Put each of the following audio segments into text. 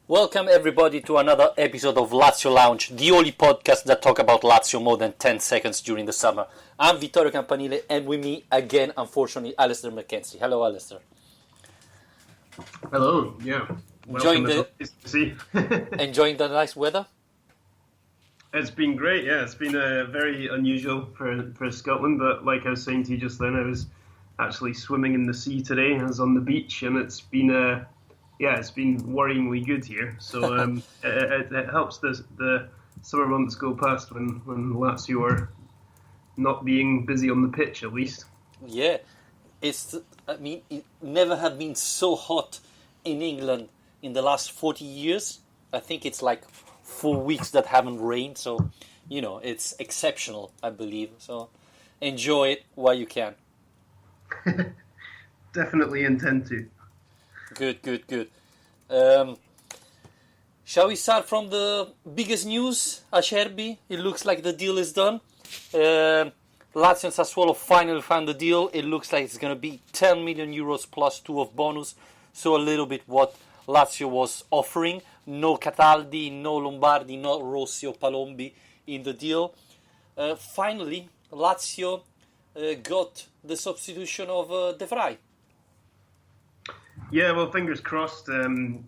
Welcome everybody to another episode of Lazio Lounge, the only podcast that talk about Lazio more than 10 seconds during the summer. I'm Vittorio Campanile and with me again, unfortunately, Alistair McKenzie. Hello, Alistair. Hello, yeah. Enjoying Welcome to see. enjoying the nice weather? It's been great, yeah. It's been very unusual for Scotland, but like I was saying to you just then, I was actually swimming in the sea today. I was on the beach, and it's been it's been worryingly good here. So it helps the summer months go past when Lazio are not being busy on the pitch, at least. Yeah, it never had been so hot in England in the last 40 years. I think it's like 4 weeks that haven't rained, so it's exceptional, I believe. So enjoy it while you can. Definitely intend to. Good. Shall we start from the biggest news? Acerbi, it looks like the deal is done. Lazio and Sassuolo finally found the deal. It looks like it's going to be 10 million euros plus 2 of bonus. So a little bit what Lazio was offering. No Cataldi, no Lombardi, no Rossi or Palombi in the deal. Finally, Lazio got the substitution of De Vrij. Yeah, well, fingers crossed.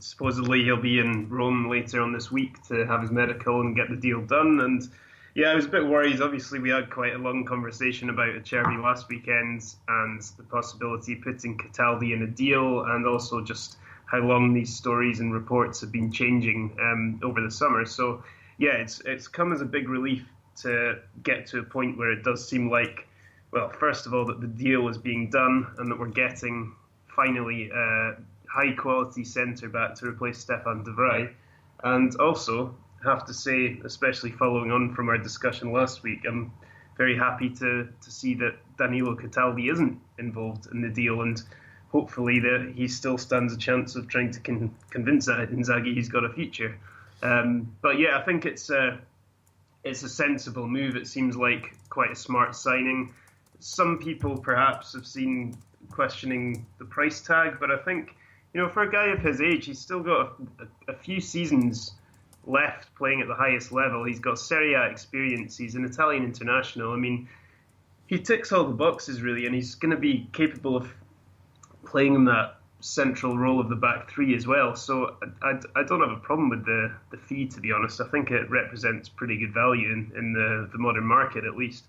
Supposedly he'll be in Rome later on this week to have his medical and get the deal done. And yeah, I was a bit worried. Obviously, we had quite a long conversation about Acerbi last weekend and the possibility of putting Cataldi in a deal, and also just how long these stories and reports have been changing over the summer. So yeah, it's come as a big relief to get to a point where it does seem like, well, first of all, that the deal is being done and that we're getting finally a high-quality centre-back to replace Stefan De Vrij. And also, have to say, especially following on from our discussion last week, I'm very happy to see that Danilo Cataldi isn't involved in the deal, and hopefully that he still stands a chance of trying to convince Inzaghi he's got a future. But yeah, I think it's a sensible move. It seems like quite a smart signing. Some people perhaps have seen questioning the price tag, but I think, for a guy of his age, he's still got a few seasons left playing at the highest level. He's got Serie A experience. He's an Italian international. I mean, he ticks all the boxes really, and he's going to be capable of playing in that central role of the back three as well. So I don't have a problem with the fee, to be honest. I think it represents pretty good value in the modern market, at least.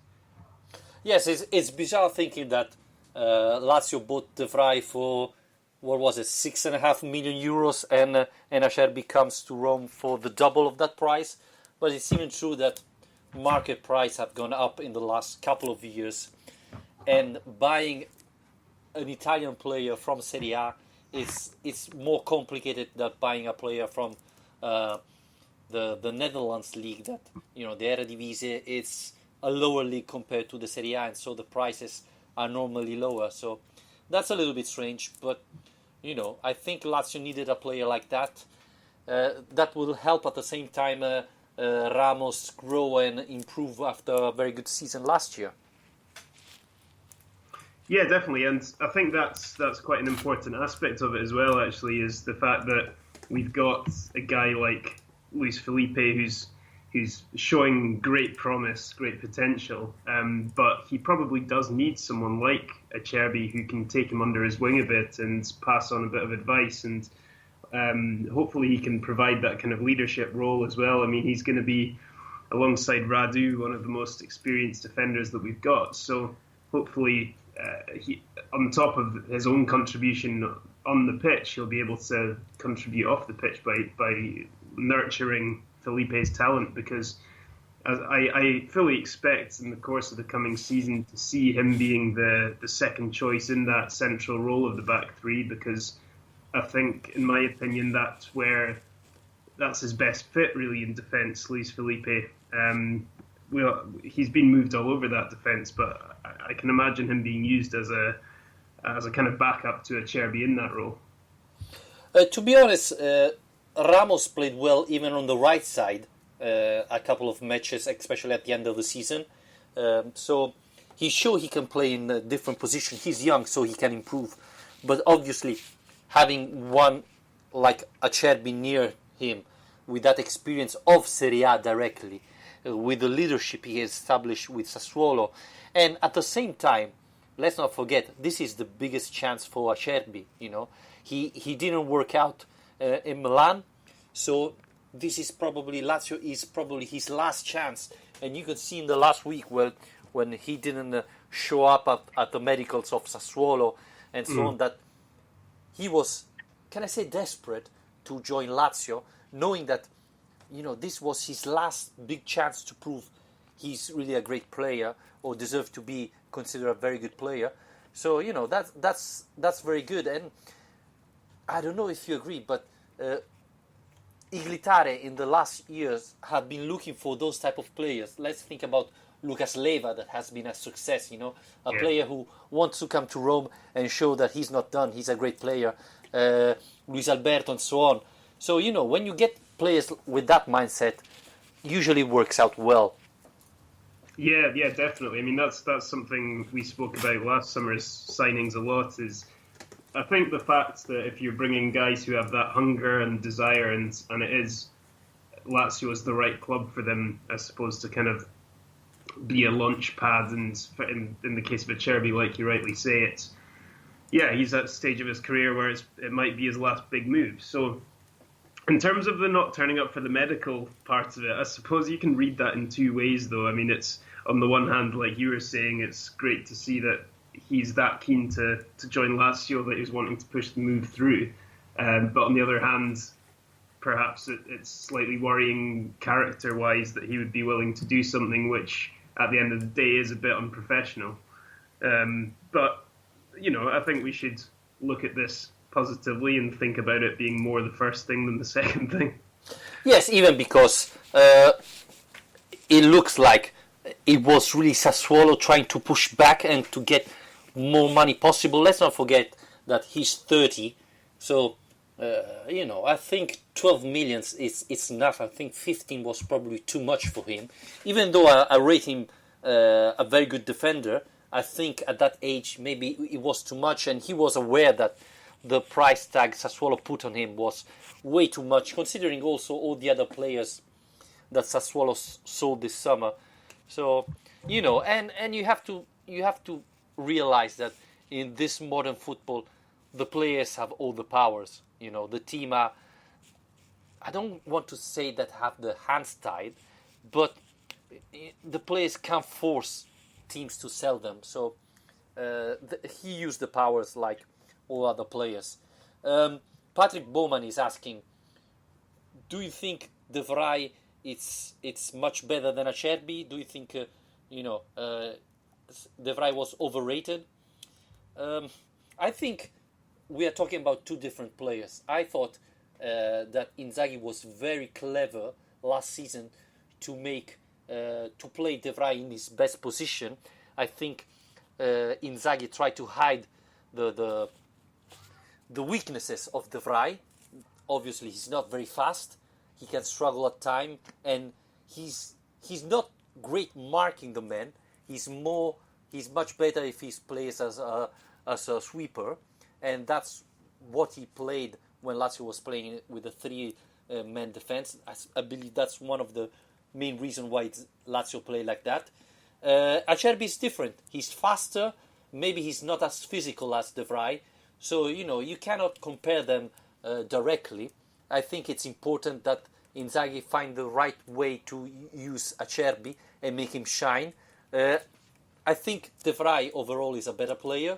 Yes, it's bizarre thinking that Lazio bought De Vrij for, what was it, 6.5 million euros, and Acerbi comes to Rome for the double of that price. But it's even true that market price have gone up in the last couple of years, and buying an Italian player from Serie A it's more complicated than buying a player from the Netherlands league. That the Eredivisie, it's a lower league compared to the Serie A, and so the prices are normally lower. So that's a little bit strange, but I think Lazio needed a player like that. That will help at the same time Ramos grow and improve after a very good season last year. Yeah, definitely, and I think that's quite an important aspect of it as well. Actually, is the fact that we've got a guy like Luis Felipe who's showing great promise, great potential, but he probably does need someone like Acerbi who can take him under his wing a bit and pass on a bit of advice, and hopefully he can provide that kind of leadership role as well. I mean, he's going to be alongside Radu, one of the most experienced defenders that we've got, so hopefully he, on top of his own contribution on the pitch, he'll be able to contribute off the pitch by nurturing Felipe's talent, because as I fully expect in the course of the coming season to see him being the second choice in that central role of the back three, because I think, in my opinion, that's his best fit really in defence, Luis Felipe. He's been moved all over that defence, but I can imagine him being used as a kind of backup to Acerbi in that role. To be honest, Ramos played well even on the right side a couple of matches, especially at the end of the season. So he showed he can play in a different position. He's young, so he can improve. But obviously, having one like Acerbi near him with that experience of Serie A directly, with the leadership he has established with Sassuolo. And at the same time, let's not forget, this is the biggest chance for Acerbi. He didn't work out in Milan, so this is probably Lazio is probably his last chance. And you could see in the last week when he didn't show up at the medicals of Sassuolo and so on, that he was, can I say, desperate to join Lazio, knowing that this was his last big chance to prove he's really a great player or deserves to be considered a very good player. So that's very good. And I don't know if you agree, but Iglitare in the last years have been looking for those type of players. Let's think about Lucas Leiva, that has been a success, a player who wants to come to Rome and show that he's not done, he's a great player. Luis Alberto and so on. So, when you get players with that mindset, usually works out well. Yeah, definitely. I mean, that's something we spoke about last summer's signings a lot, is I think the fact that if you're bringing guys who have that hunger and desire, and it is Lazio is the right club for them, I suppose, to kind of be a launch pad, and in the case of Acerbi, like you rightly say, he's at a stage of his career where it might be his last big move. So in terms of the not turning up for the medical part of it, I suppose you can read that in two ways, though. I mean, it's on the one hand, like you were saying, it's great to see that he's that keen to join Lazio, that he's wanting to push the move through. But on the other hand, perhaps it's slightly worrying character-wise that he would be willing to do something which, at the end of the day, is a bit unprofessional. But, I think we should look at this positively and think about it being more the first thing than the second thing. Yes, even because it looks like it was really Sassuolo trying to push back and to get more money possible. Let's not forget that he's 30, so I think 12 million is enough. I think 15 was probably too much for him. Even though I rate him a very good defender, I think at that age maybe it was too much, and he was aware that the price tag Sassuolo put on him was way too much, considering also all the other players that Sassuolo sold this summer. So, and you have to realize that in this modern football, the players have all the powers. The team are, I don't want to say that have the hands tied, but the players can't force teams to sell them. So he used the powers like all other players. Patrick Bowman is asking, do you think De Vrij it's much better than Acerbi? Do you think De Vrij was overrated? I think we are talking about two different players. I thought that Inzaghi was very clever last season to play De Vrij in his best position. I think Inzaghi tried to hide the weaknesses of De Vrij. Obviously, he's not very fast. He can struggle at time, and he's not great marking the man. He's much better if he plays as a sweeper, and that's what he played when Lazio was playing with a three-man defense. I believe that's one of the main reasons why Lazio play like that. Acerbi is different. He's faster. Maybe he's not as physical as De Vrij. So, you cannot compare them directly. I think it's important that Inzaghi find the right way to use Acerbi and make him shine. I think De Vrij overall is a better player,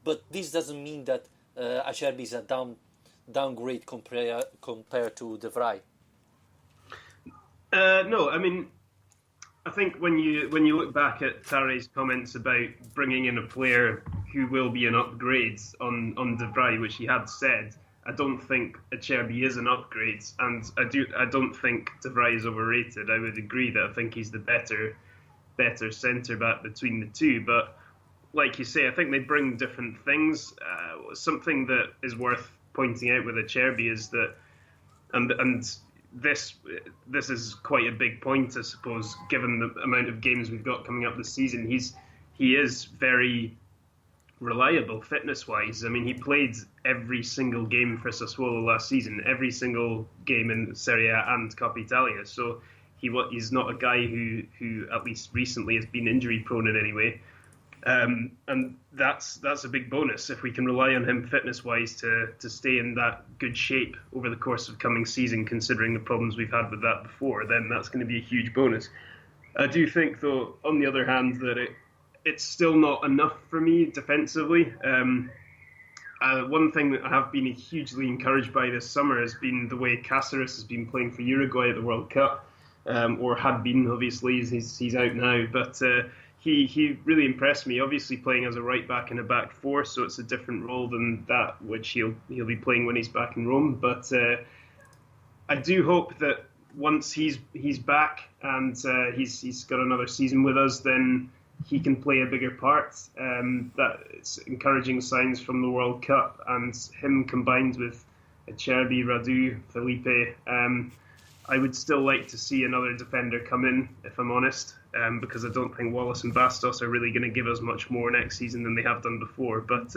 but this doesn't mean that Acerbi is a downgrade compared to De Vrij. No, I mean, I think when you look back at Tare's comments about bringing in a player who will be an upgrade on De Vrij, which he had said, I don't think Acerbi is an upgrade, and I don't think De Vrij is overrated. I would agree that I think he's the better centre back between the two. But like you say, I think they bring different things. Something that is worth pointing out with Acerbi is that, and this is quite a big point, I suppose, given the amount of games we've got coming up this season. He is very reliable fitness-wise. I mean, he played every single game for Sassuolo last season, every single game in Serie A and Coppa Italia. So he's not a guy who at least recently has been injury-prone in any way. And that's a big bonus if we can rely on him fitness-wise to stay in that good shape over the course of coming season, considering the problems we've had with that before. Then that's going to be a huge bonus. I do think, though, on the other hand, that it's still not enough for me defensively. One thing that I have been hugely encouraged by this summer has been the way Cáceres has been playing for Uruguay at the World Cup, or had been, obviously, he's out now. But he really impressed me, obviously playing as a right-back in a back four, so it's a different role than that which he'll be playing when he's back in Rome. But I do hope that once he's back and he's got another season with us, then he can play a bigger part. That it's encouraging signs from the World Cup, and him combined with Acerbi, Radu, Felipe. I would still like to see another defender come in, if I'm honest, because I don't think Wallace and Bastos are really going to give us much more next season than they have done before. But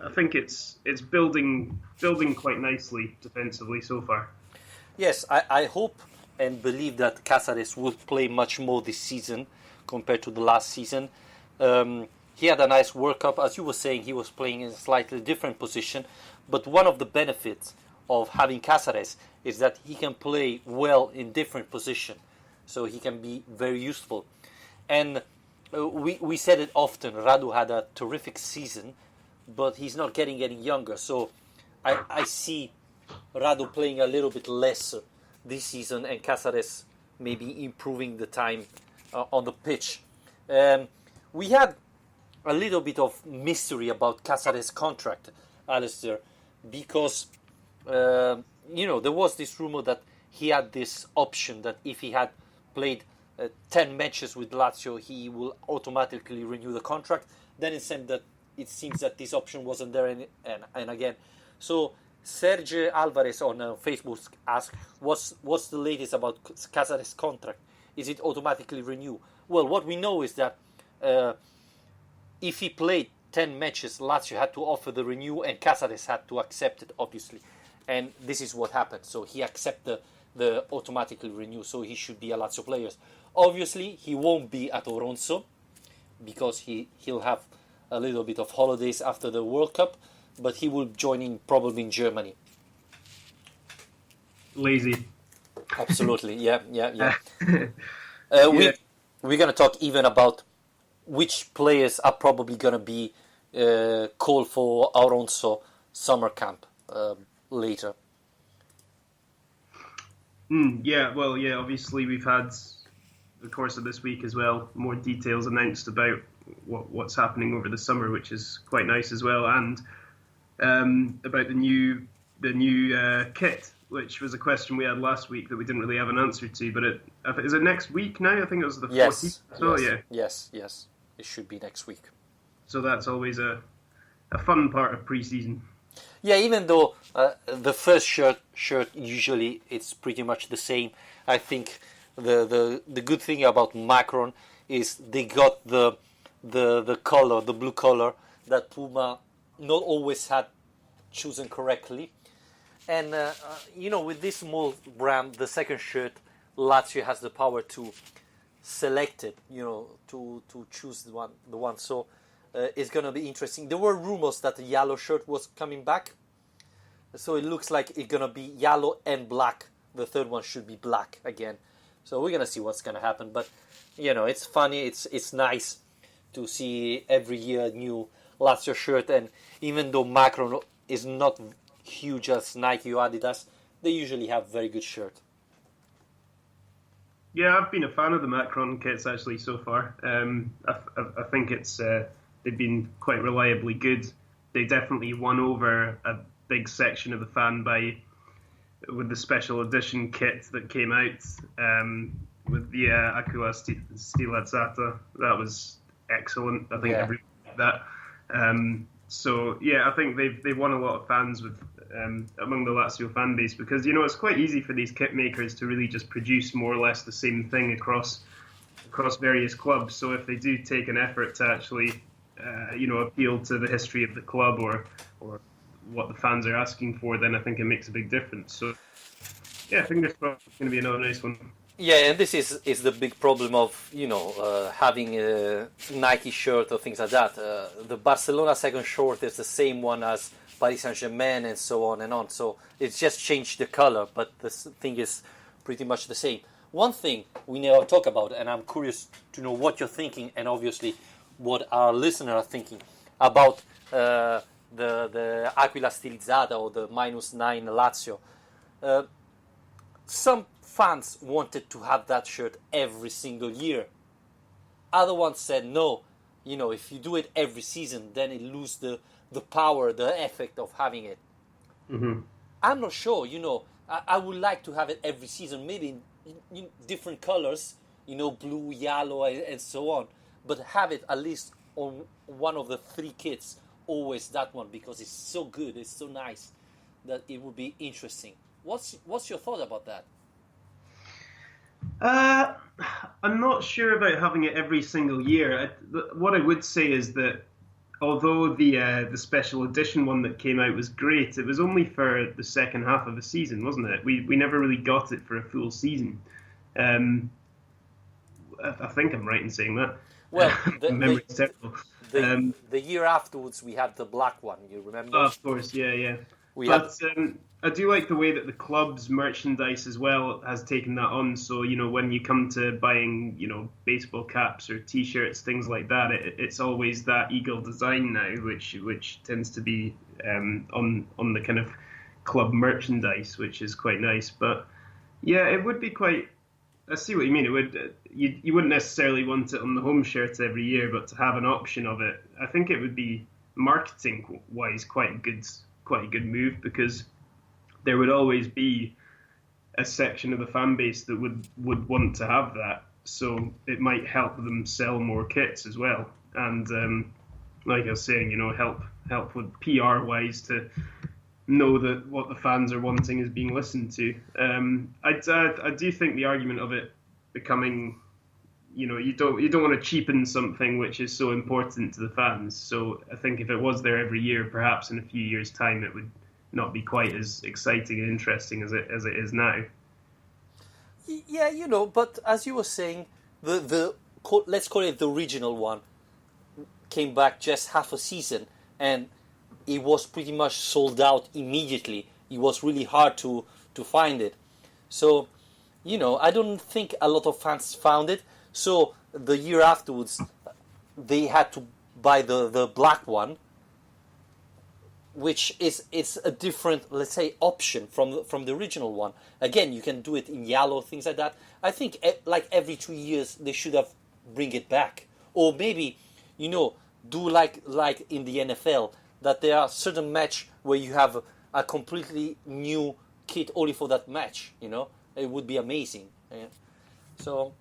I think it's building quite nicely defensively so far. Yes, I hope and believe that Cáceres will play much more this season compared to the last season. He had a nice World Cup. As you were saying, he was playing in a slightly different position. But one of the benefits of having Cáceres is that he can play well in different positions. So he can be very useful. And we said it often, Radu had a terrific season, but he's not getting any younger. So I see Radu playing a little bit less this season, and Cáceres maybe improving the time on the pitch. We had a little bit of mystery about Cáceres' contract, Alistair, because there was this rumor that he had this option that if he had played 10 matches with Lazio, he will automatically renew the contract. Then it seems that this option wasn't there and again. So Sergio Alvarez on Facebook asked, what's the latest about Cáceres' contract? Is it automatically renewed? Well, what we know is that if he played 10 matches, Lazio had to offer the renew, and Cáceres had to accept it, obviously. And this is what happened. So he accepted the automatically renew, so he should be a Lazio player. Obviously, he won't be at Oronzo because he'll have a little bit of holidays after the World Cup, but he will join in probably in Germany. Lazy. Absolutely, yeah. We're going to talk even about which players are probably going to be called for Oronzo summer camp later. Obviously we've had the course of this week as well more details announced about what's happening over the summer, which is quite nice as well, and about the new kit, which was a question we had last week that we didn't really have an answer to. But is it next week now? I think it was the 14th. So yes, it should be next week. So that's always a fun part of pre-season. Yeah, even though the first shirt usually it's pretty much the same. I think the good thing about Macron is they got the color, the blue color that Puma not always had chosen correctly. And with this small brand, the second shirt, Lazio has the power to select it, to choose the one. So it's going to be interesting. There were rumors that the yellow shirt was coming back. So it looks like it's going to be yellow and black. The third one should be black again. So we're going to see what's going to happen. But, it's funny. It's nice to see every year a new Lazio shirt. And even though Macron is not huge as Nike or Adidas, they usually have very good shirt. Yeah, I've been a fan of the Macron kits actually so far. I think they've been quite reliably good. They definitely won over a big section of the fan with the special edition kit that came out with the Aqua Stilazzata. That was excellent. I think everyone liked that. I think they've won a lot of fans with among the Lazio fan base, because it's quite easy for these kit makers to really just produce more or less the same thing across various clubs. So if they do take an effort to actually appeal to the history of the club or what the fans are asking for, then I think it makes a big difference. So yeah, fingers crossed it's going to be another nice one. Yeah, and this is the big problem of having a Nike shirt or things like that. The Barcelona second short is the same one as Paris Saint-Germain and so on and on. So it's just changed the color, but the thing is pretty much the same. One thing we never talk about, and I'm curious to know what you're thinking, and obviously what our listeners are thinking about the Aquila Stilizzata or the -9 Lazio. Some fans wanted to have that shirt every single year. Other ones said no. If you do it every season, then it loses the power, the effect of having it. Mm-hmm. I'm not sure. I would like to have it every season, maybe in different colors, blue, yellow, and so on. But have it at least on one of the 3 kits, always that one, because it's so good, it's so nice, that it would be interesting. What's your thought about that? I'm not sure about having it every single year. What I would say is that although the special edition one that came out was great, it was only for the second half of the season, wasn't it? We never really got it for a full season. I think I'm right in saying that. Well, memory's terrible. The year afterwards, we had the black one. You remember? Oh, of course, yeah. I do like the way that the club's merchandise as well has taken that on. So, when you come to buying, baseball caps or T-shirts, things like that, it's always that eagle design now, which tends to be on the kind of club merchandise, which is quite nice. But yeah, it would be quite. I see what you mean. It would you wouldn't necessarily want it on the home shirt every year, but to have an option of it, I think it would be marketing wise quite a good move, because there would always be a section of the fan base that would want to have that. So it might help them sell more kits as well. And like I was saying, help with PR wise to know that what the fans are wanting is being listened to. I do think the argument of it becoming, you don't want to cheapen something which is so important to the fans. So I think if it was there every year, perhaps in a few years' time, it would not be quite as exciting and interesting as it is now. Yeah, but as you were saying, the let's call it the original one came back just half a season, and it was pretty much sold out immediately. It was really hard to find it. So, I don't think a lot of fans found it. So the year afterwards, they had to buy the black one, which it's a different, let's say, option from the original one. Again, you can do it in yellow, things like that. I think like every 2 years they should have bring it back, or maybe do like in the NFL, that there are certain match where you have a completely new kit only for that match. It would be amazing. Yeah. So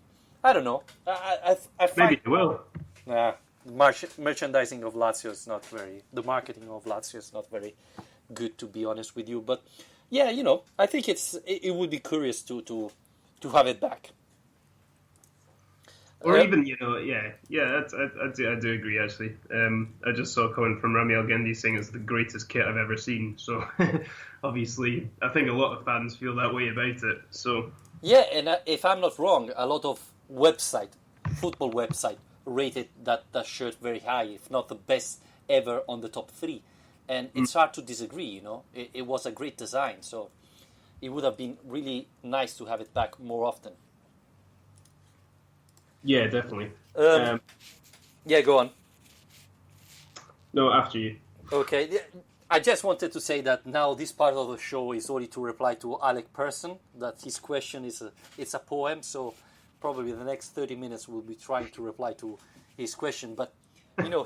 I don't know. I find, maybe it will. Merchandising of Lazio is not very. The marketing of Lazio is not very good, to be honest with you. But yeah, I think it would be curious to have it back. Or even, I do agree, actually. I just saw a comment from Rami Algendi saying it's the greatest kit I've ever seen. So, obviously, I think a lot of fans feel that way about it. So yeah, and if I'm not wrong, a lot of football website, rated that shirt very high, if not the best ever on the top 3. And it's hard to disagree, It was a great design, so it would have been really nice to have it back more often. Yeah, definitely. Yeah, go on. No, after you. Okay. I just wanted to say that now this part of the show is only to reply to Alec Person, that his question it's a poem, so probably the next 30 minutes we'll be trying to reply to his question. But,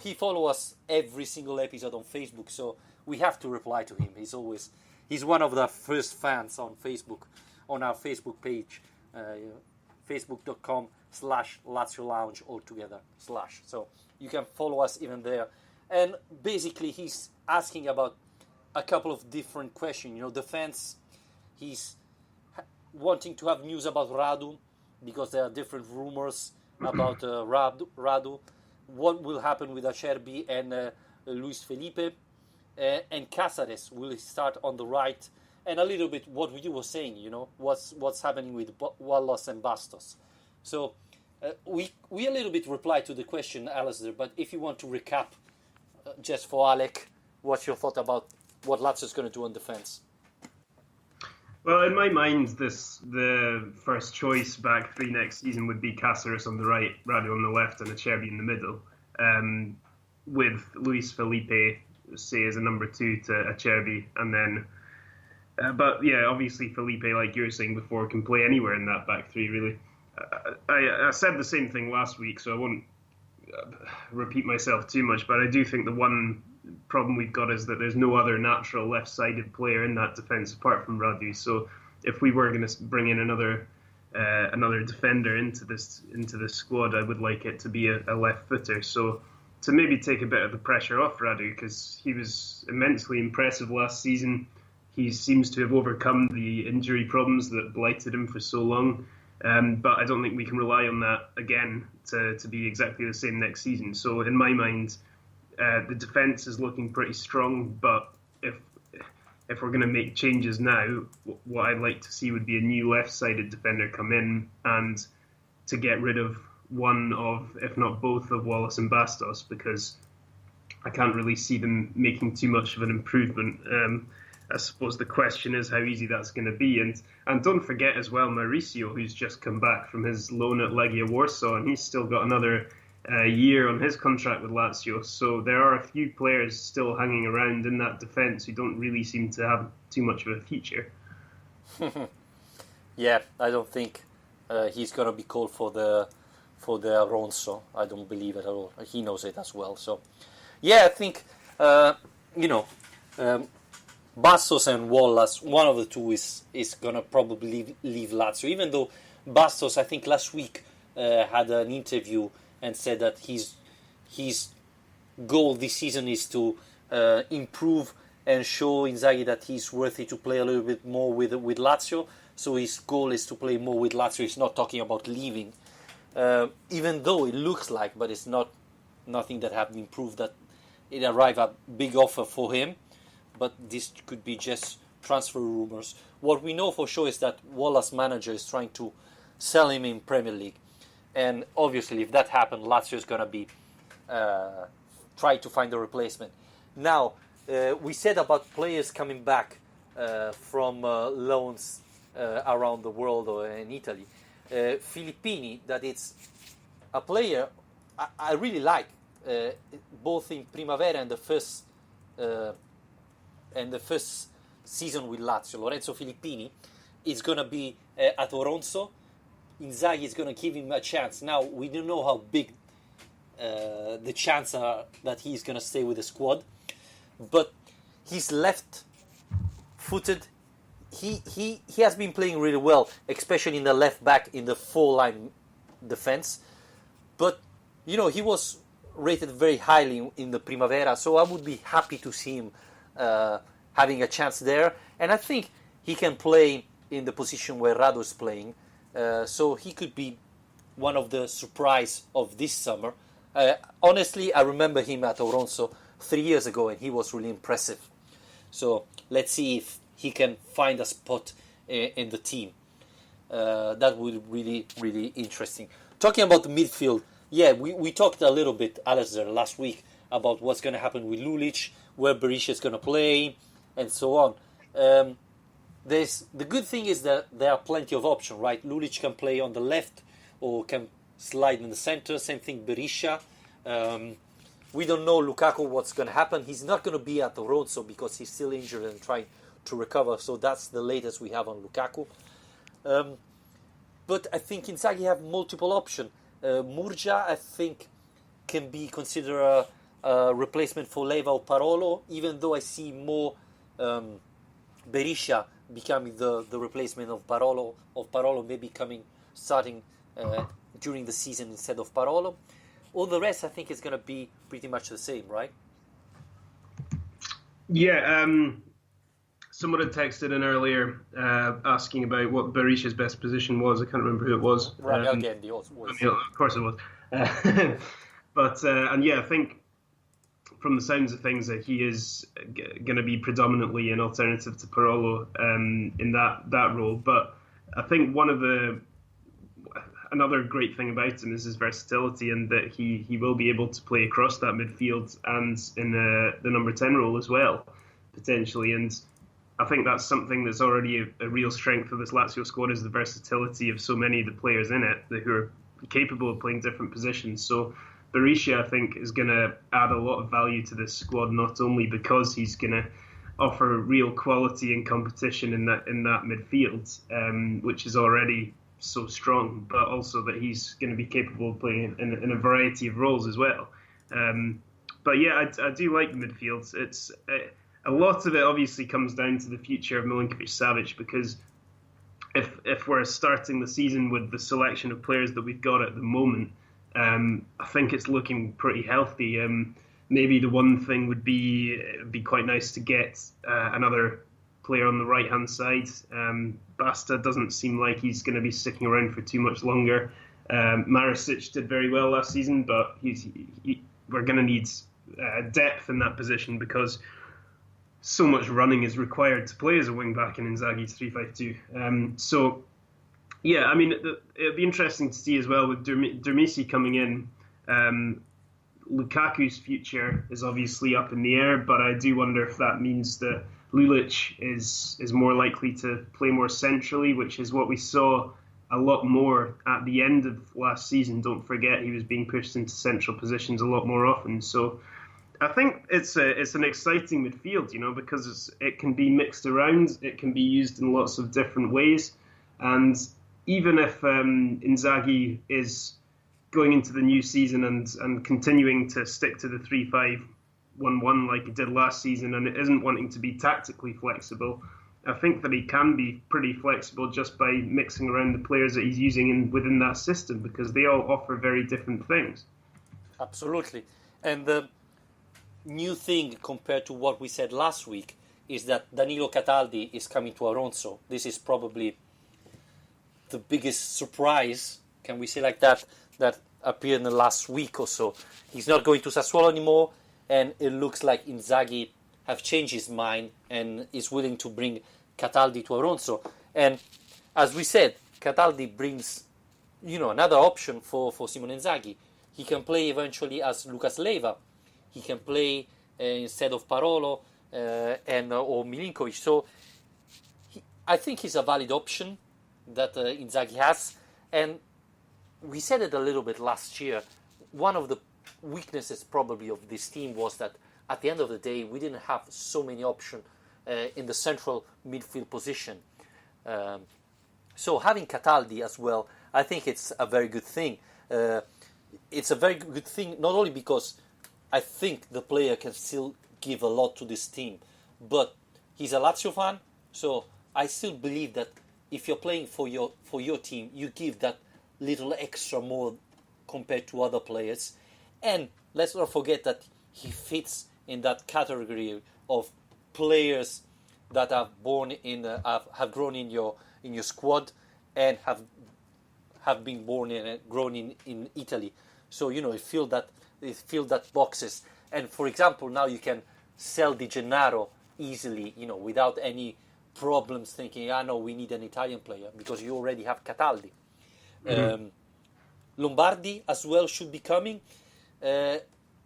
he follows us every single episode on Facebook, so we have to reply to him. He's one of the first fans on Facebook, on our Facebook page, facebook.com/Lazio Lounge altogether /. So you can follow us even there. And basically he's asking about a couple of different questions. The fans, he's wanting to have news about Radu, because there are different rumors about Radu. what will happen with Acerbi and Luis Felipe, and Cáceres will start on the right, and a little bit what you were saying, what's happening with Wallace and Bastos. So we a little bit replied to the question, Alistair, but if you want to recap, just for Alec, what's your thought about what Lazio is going to do on defence? Well, in my mind, the first choice back three next season would be Cáceres on the right, Radu on the left, and Acerbi in the middle, with Luis Felipe, say, as a number two to Acerbi, and then. But yeah, obviously Felipe, like you were saying before, can play anywhere in that back three, really. I said the same thing last week, so I won't repeat myself too much, but I do think the one problem we've got is that there's no other natural left-sided player in that defence apart from Radu. So if we were going to bring in another defender into this squad, I would like it to be a left-footer. So to maybe take a bit of the pressure off Radu, because he was immensely impressive last season. He seems to have overcome the injury problems that blighted him for so long. But I don't think we can rely on that again to be exactly the same next season. So in my mind, the defence is looking pretty strong. But if we're going to make changes now, what I'd like to see would be a new left-sided defender come in and to get rid of one of, if not both, of Wallace and Bastos, because I can't really see them making too much of an improvement. I suppose the question is how easy that's going to be. And don't forget as well Mauricio, who's just come back from his loan at Legia Warsaw, and he's still got another year on his contract with Lazio. So there are a few players still hanging around in that defence who don't really seem to have too much of a future. Yeah, I don't think he's going to be called for the Alonso. I don't believe it at all. He knows it as well. So, yeah, I think, Bastos and Wallace, one of the two is going to probably leave Lazio, even though Bastos, I think last week, had an interview and said that his goal this season is to improve and show Inzaghi that he's worthy to play a little bit more with Lazio. So his goal is to play more with Lazio. He's not talking about leaving, even though it looks like, but it's nothing that have been proved that it arrived a big offer for him. But this could be just transfer rumors. What we know for sure is that Wallace manager is trying to sell him in Premier League. And obviously, if that happens, Lazio is going to be try to find a replacement. Now, we said about players coming back from loans around the world or in Italy. Filippini, that it's a player I really like, both in Primavera and the first season with Lazio. Lorenzo Filippini is going to be at Oronzo. Inzaghi is going to give him a chance. Now, we don't know how big the chances are that he's going to stay with the squad, but he's left-footed. He has been playing really well, especially in the left back in the four-line defense. But, he was rated very highly in the Primavera, so I would be happy to see him having a chance there. And I think he can play in the position where Radu is playing. So he could be one of the surprise of this summer. Honestly, I remember him at Oronzo 3 years ago, and he was really impressive. So let's see if he can find a spot in the team. That would be really interesting. Talking about the midfield, yeah, we talked a little bit, Alistair, last week about what's going to happen with Lulic, where Berisha is going to play, and so on. The good thing is that there are plenty of options, right? Lulic can play on the left or can slide in the center. Same thing, Berisha. We don't know Lukaku what's going to happen. He's not going to be at Oronzo because he's still injured and trying to recover. So that's the latest we have on Lukaku. But I think Inzaghi have multiple options. Murgia, I think, can be considered a replacement for Leva or Parolo, even though I see more Berisha becoming the replacement of Parolo maybe starting during the season instead of Parolo. All the rest, I think, is going to be pretty much the same, right? Yeah, someone had texted in earlier asking about what Berisha's best position was. I can't remember who it was. Raniel Gendi was. Of course it was. But and yeah, I think from the sounds of things that he is going to be predominantly an alternative to Parolo in that role. But I think another great thing about him is his versatility, and that he will be able to play across that midfield and in the number 10 role as well, potentially. And I think that's something that's already a real strength of this Lazio squad, is the versatility of so many of the players in it who are capable of playing different positions. So Berisha, I think, is going to add a lot of value to this squad, not only because he's going to offer real quality and competition in that midfield, which is already so strong, but also that he's going to be capable of playing in a variety of roles as well. But yeah, I do like the midfield. It's a lot of it obviously comes down to the future of Milinkovic-Savic, because if we're starting the season with the selection of players that we've got at the moment, I think it's looking pretty healthy. Maybe the one thing would be it'd be quite nice to get another player on the right-hand side. Basta doesn't seem like he's going to be sticking around for too much longer. Marisic did very well last season, but we're going to need depth in that position, because so much running is required to play as a wing-back in Inzaghi's 3-5-2. So, yeah, I mean, it'll be interesting to see as well with Dermisi coming in. Lukaku's future is obviously up in the air, but I do wonder if that means that Lulic is more likely to play more centrally, which is what we saw a lot more at the end of last season. Don't forget, he was being pushed into central positions a lot more often. So I think it's an exciting midfield, because it can be mixed around, it can be used in lots of different ways, and even if Inzaghi is going into the new season and continuing to stick to the 3-5-1-1 like he did last season, and it isn't wanting to be tactically flexible, I think that he can be pretty flexible just by mixing around the players that he's using within that system, because they all offer very different things. Absolutely. And the new thing compared to what we said last week is that Danilo Cataldi is coming to Aronso. This is probably the biggest surprise, can we say like that appeared in the last week or so. He's not going to Sassuolo anymore, and it looks like Inzaghi have changed his mind and is willing to bring Cataldi to Aronso. And as we said, Cataldi brings, another option for Simone Inzaghi. He can play eventually as Lucas Leiva. He can play instead of Parolo or Milinkovic. So I think he's a valid option that Inzaghi has. And we said it a little bit last year. One of the weaknesses probably of this team was that at the end of the day, we didn't have so many options in the central midfield position. So having Cataldi as well, I think it's a very good thing. It's a very good thing not only because I think the player can still give a lot to this team, but he's a Lazio fan, so I still believe that if you're playing for your team, you give that little extra more compared to other players. And let's not forget that he fits in that category of players that have grown in your squad and have been born and grown in Italy. So it fills that boxes. And for example, now you can sell Di Gennaro easily, without any problems thinking, no, we need an Italian player, because you already have Cataldi. Mm-hmm. Lombardi as well should be coming.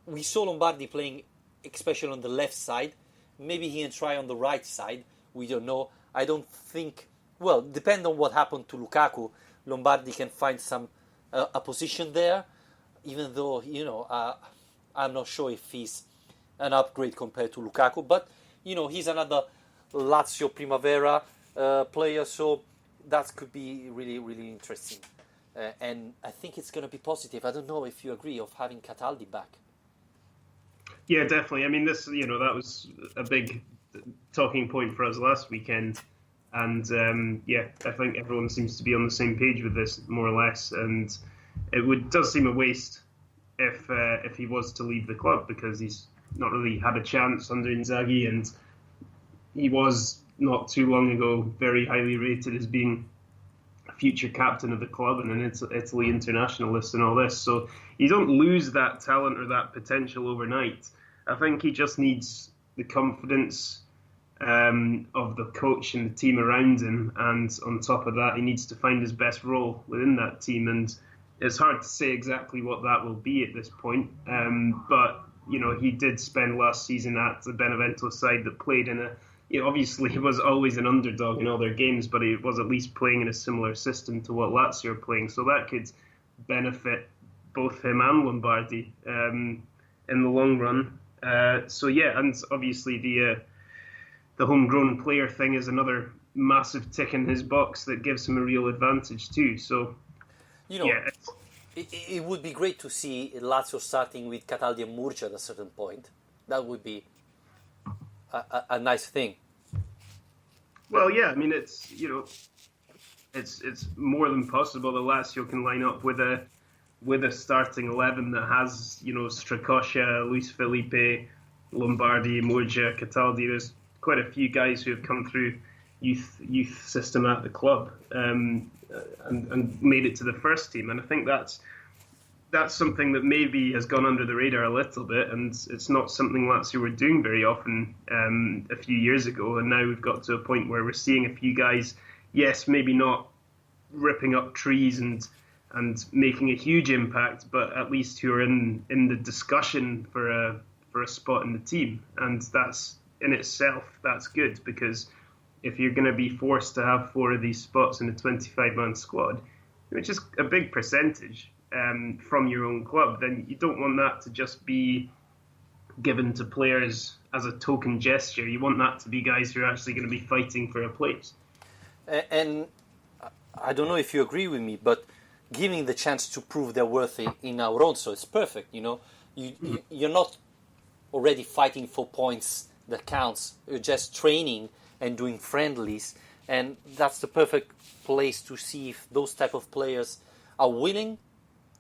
We saw Lombardi playing especially on the left side. Maybe he can try on the right side. We don't know. I don't think... Well, depending on what happened to Lukaku, Lombardi can find a position there, even though, I'm not sure if he's an upgrade compared to Lukaku. But, he's another Lazio Primavera player, so that could be really, really interesting. And I think it's going to be positive. I don't know if you agree of having Cataldi back. Yeah, definitely. I mean, this, that was a big talking point for us last weekend. And, I think everyone seems to be on the same page with this, more or less. And it does seem a waste if he was to leave the club, because he's not really had a chance under Inzaghi, and he was not too long ago very highly rated as being a future captain of the club and an Italy internationalist and all this. So you don't lose that talent or that potential overnight. I think he just needs the confidence of the coach and the team around him, and on top of that, he needs to find his best role within that team. And it's hard to say exactly what that will be at this point. But he did spend last season at the Benevento side that played in obviously he was always an underdog in all their games, but he was at least playing in a similar system to what Lazio are playing. So that could benefit both him and Lombardi in the long run. And obviously the homegrown player thing is another massive tick in his box that gives him a real advantage too. So, it would be great to see Lazio starting with Cataldi and Murcia at a certain point. That would be a nice thing. Well, yeah, I mean it's more than possible that Lazio can line up with a starting 11 that has Strakosha, Luis Felipe, Lombardi, Murcia, Cataldi. There's quite a few guys who have come through youth system at the club and made it to the first team, and I think that's something that maybe has gone under the radar a little bit, and it's not something Lazio were doing very often a few years ago, and now we've got to a point where we're seeing a few guys, yes, maybe not ripping up trees and making a huge impact, but at least who are in the discussion for a spot in the team, and that's in itself, that's good, because if you're going to be forced to have 4 of these spots in a 25-man squad, which is a big percentage from your own club, then you don't want that to just be given to players as a token gesture. You want that to be guys who are actually going to be fighting for a place. And I don't know if you agree with me, but giving the chance to prove they're worthy in our own, so it's perfect. You're not already fighting for points that counts. You're just training and doing friendlies, and that's the perfect place to see if those type of players are willing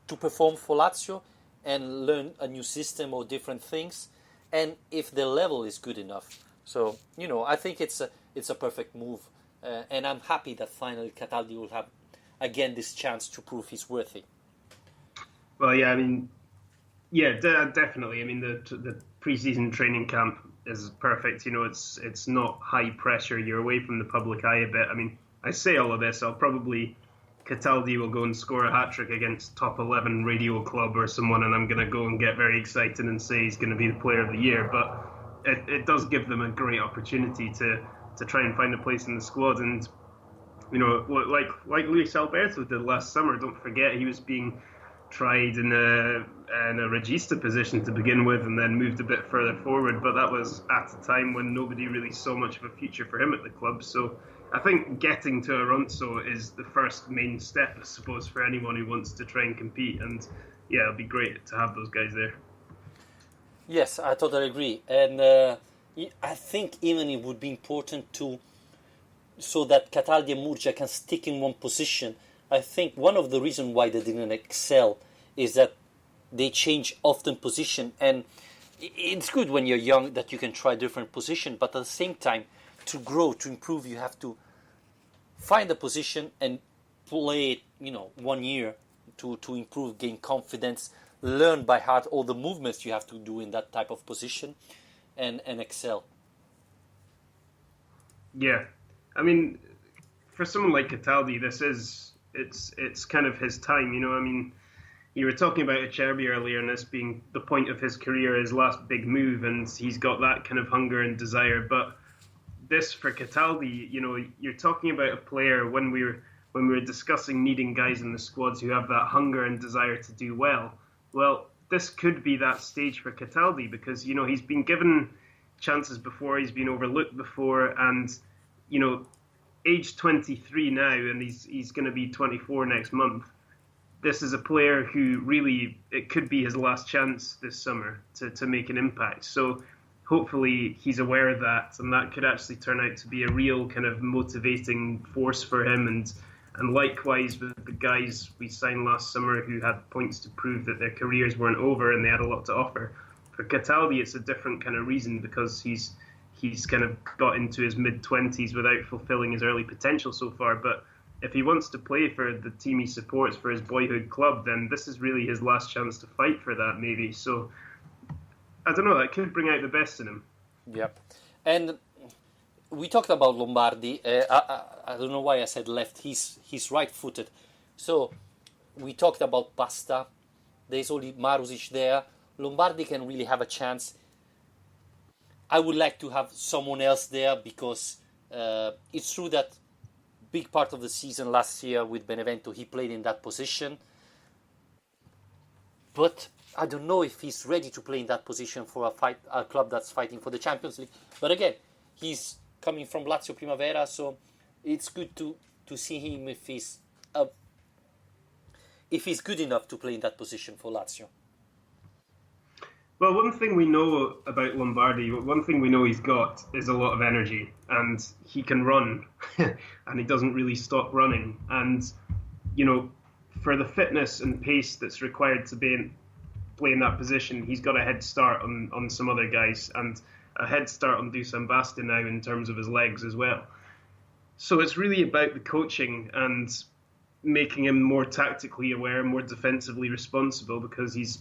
to perform for Lazio and learn a new system or different things, and if the level is good enough. So I think it's a perfect move, and I'm happy that finally Cataldi will have again this chance to prove he's worthy. Well, yeah, I mean, definitely. I mean, the pre-season training camp is perfect. It's not high pressure. You're away from the public eye a bit. I mean, I say all of this, Cataldi will go and score a hat-trick against top 11 Radio Club or someone, and I'm going to go and get very excited and say he's going to be the player of the year. But it does give them a great opportunity to try and find a place in the squad. And, like Luis Alberto did last summer, don't forget he was being tried in a regista position to begin with and then moved a bit further forward. But that was at a time when nobody really saw much of a future for him at the club. So I think getting to Aronso is the first main step, I suppose, for anyone who wants to try and compete. And yeah, it'll be great to have those guys there. Yes, I totally agree. And I think even it would be important so that Cataldi and Murcia can stick in one position. I think one of the reasons why they didn't excel is that they change often position. And it's good when you're young that you can try different position, but at the same time, to grow, to improve, you have to find a position and play it, 1 year to improve, gain confidence, learn by heart all the movements you have to do in that type of position, and excel. Yeah, I mean, for someone like Cataldi, it's kind of his time. I mean, you were talking about Acerbi earlier, and this being the point of his career, his last big move, and he's got that kind of hunger and desire, but this for Cataldi, you're talking about a player when we were discussing needing guys in the squads who have that hunger and desire to do well. Well, this could be that stage for Cataldi because, he's been given chances before, he's been overlooked before, and, age 23 now, and he's going to be 24 next month. This is a player who really, it could be his last chance this summer to make an impact. So hopefully he's aware of that, and that could actually turn out to be a real kind of motivating force for him. And likewise with the guys we signed last summer who had points to prove that their careers weren't over and they had a lot to offer. For Cataldi, it's a different kind of reason because he's kind of got into his mid-20s without fulfilling his early potential so far. But if he wants to play for the team he supports, for his boyhood club, then this is really his last chance to fight for that, maybe. So, I don't know, that could bring out the best in him. Yep. And we talked about Lombardi. I don't know why I said left. He's right-footed. So, we talked about Pasta. There's only Marusic there. Lombardi can really have a chance. I would like to have someone else there because it's true that big part of the season last year with Benevento he played in that position. But I don't know if he's ready to play in that position for a club that's fighting for the Champions League. But again, he's coming from Lazio Primavera, so it's good to see him if he's good enough to play in that position for Lazio. Well, one thing we know about Lombardi, one thing we know he's got is a lot of energy, and he can run, and he doesn't really stop running. And, you know, for the fitness and pace that's required to play in that position, he's got a head start on some other guys, and a head start on Dusan Basta now in terms of his legs as well. So it's really about the coaching and making him more tactically aware, more defensively responsible, because he's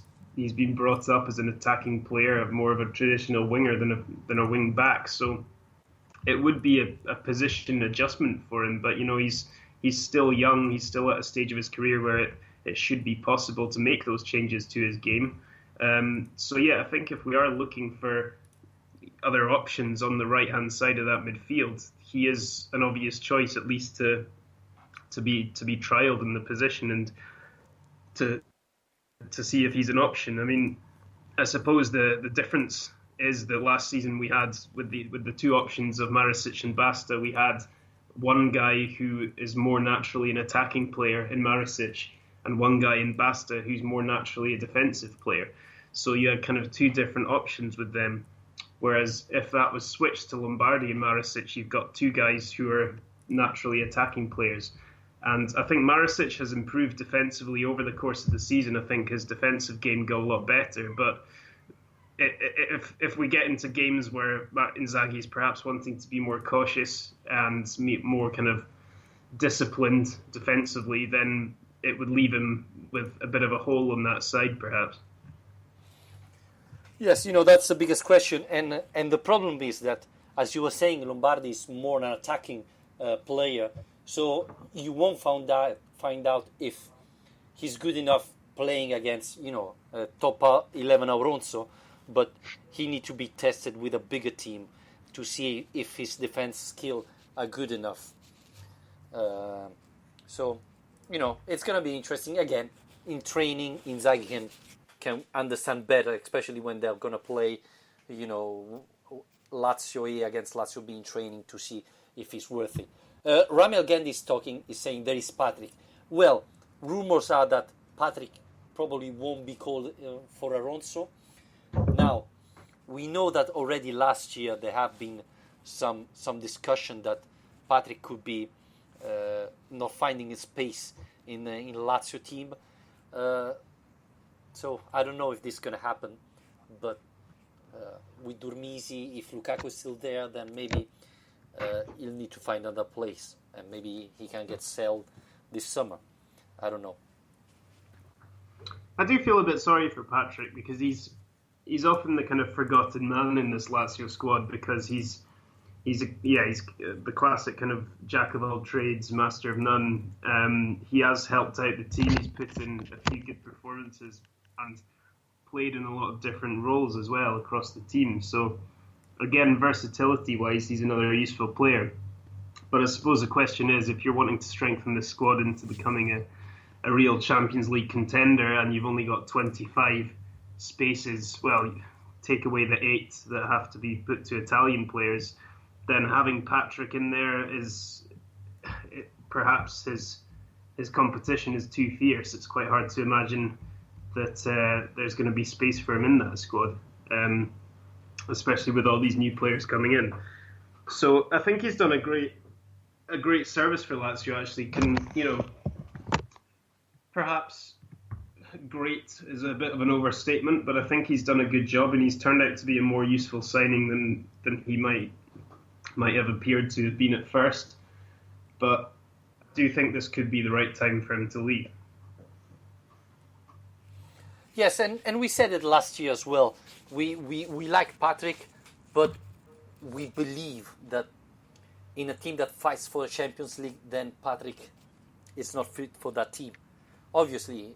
been brought up as an attacking player, more of a traditional winger than a wing back. So it would be a position adjustment for him. But, you know, he's still young. He's still at a stage of his career where it should be possible to make those changes to his game. So, yeah, I think if we are looking for other options on the right-hand side of that midfield, he is an obvious choice, at least to be trialled in the position and to see if he's an option. I mean, I suppose the difference is that last season we had with the two options of Marusic and Basta, we had one guy who is more naturally an attacking player in Marusic and one guy in Basta who's more naturally a defensive player. So you had kind of two different options with them. Whereas if that was switched to Lombardi and Marusic, you've got two guys who are naturally attacking players. And I think Marusic has improved defensively over the course of the season. I think his defensive game got a lot better. But if we get into games where Inzaghi is perhaps wanting to be more cautious and more kind of disciplined defensively, then it would leave him with a bit of a hole on that side, perhaps. Yes, you know, that's the biggest question. And the problem is that, as you were saying, Lombardi is more an attacking player. So you won't find out if he's good enough playing against, you know, top 11 Auronzo, but he needs to be tested with a bigger team to see if his defense skill are good enough. So, you know, it's going to be interesting. Again, in training, Inzaghi can understand better, especially when they're going to play, you know, Lazio A against Lazio B in training to see if he's worthy. Ramel Gendi is saying there is Patrick. Well, rumors are that Patrick probably won't be called for Auronzo. Now, we know that already last year there have been some discussion that Patrick could be not finding his space in Lazio team. So I don't know if this is going to happen, but with Durmisi, if Lukaku is still there, then maybe he'll need to find another place, and maybe he can get sold this summer. I don't know. I do feel a bit sorry for Patrick because he's often the kind of forgotten man in this Lazio squad because he's the classic kind of jack of all trades, master of none. He has helped out the team. He's put in a few good performances and played in a lot of different roles as well across the team. So again, versatility-wise, he's another useful player. But I suppose the question is, if you're wanting to strengthen the squad into becoming a real Champions League contender and you've only got 25 spaces, well, take away the 8 that have to be put to Italian players, then having Patrick in there perhaps his competition is too fierce. It's quite hard to imagine that there's going to be space for him in that squad. Especially with all these new players coming in. So I think he's done a great service for Lazio, actually. Perhaps great is a bit of an overstatement, but I think he's done a good job and he's turned out to be a more useful signing than he might have appeared to have been at first. But do think this could be the right time for him to leave. Yes, and we said it last year as well. We like Patrick, but we believe that in a team that fights for the Champions League, then Patrick is not fit for that team. Obviously,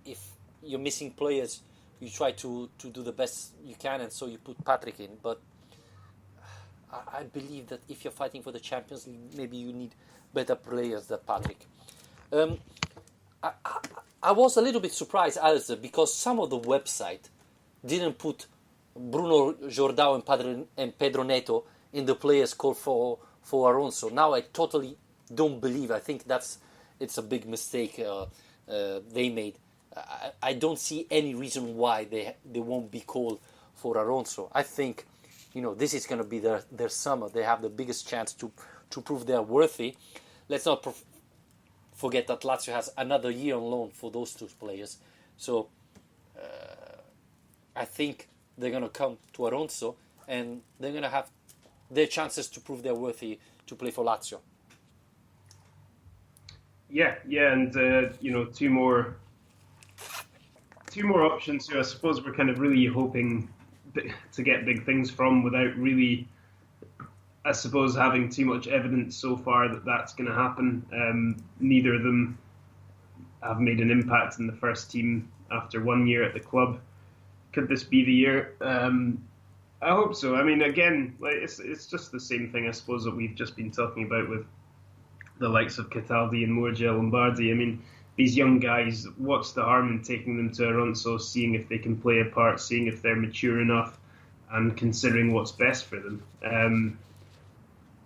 if you're missing players, you try to do the best you can, and so you put Patrick in. But I believe that if you're fighting for the Champions League, maybe you need better players than Patrick. I was a little bit surprised, Alistair, because some of the website didn't put Bruno Jordão and Pedro Neto in the players called for Alonso. Now I totally don't believe. I think it's a big mistake they made. I don't see any reason why they won't be called for Alonso. I think this is going to be their summer. They have the biggest chance to prove they're worthy. Let's not forget that Lazio has another year on loan for those two players. So I think they're going to come to Alonso and they're going to have their chances to prove they're worthy to play for Lazio. Yeah, and two more options who I suppose we're kind of really hoping to get big things from without really, I suppose, having too much evidence so far that that's going to happen. Neither of them have made an impact in the first team after 1 year at the club. Could this be the year? I hope so. I mean, again, it's just the same thing, I suppose, that we've just been talking about with the likes of Cataldi and Murgia Lombardi. I mean, these young guys, what's the harm in taking them to Alonso, seeing if they can play a part, seeing if they're mature enough, and considering what's best for them.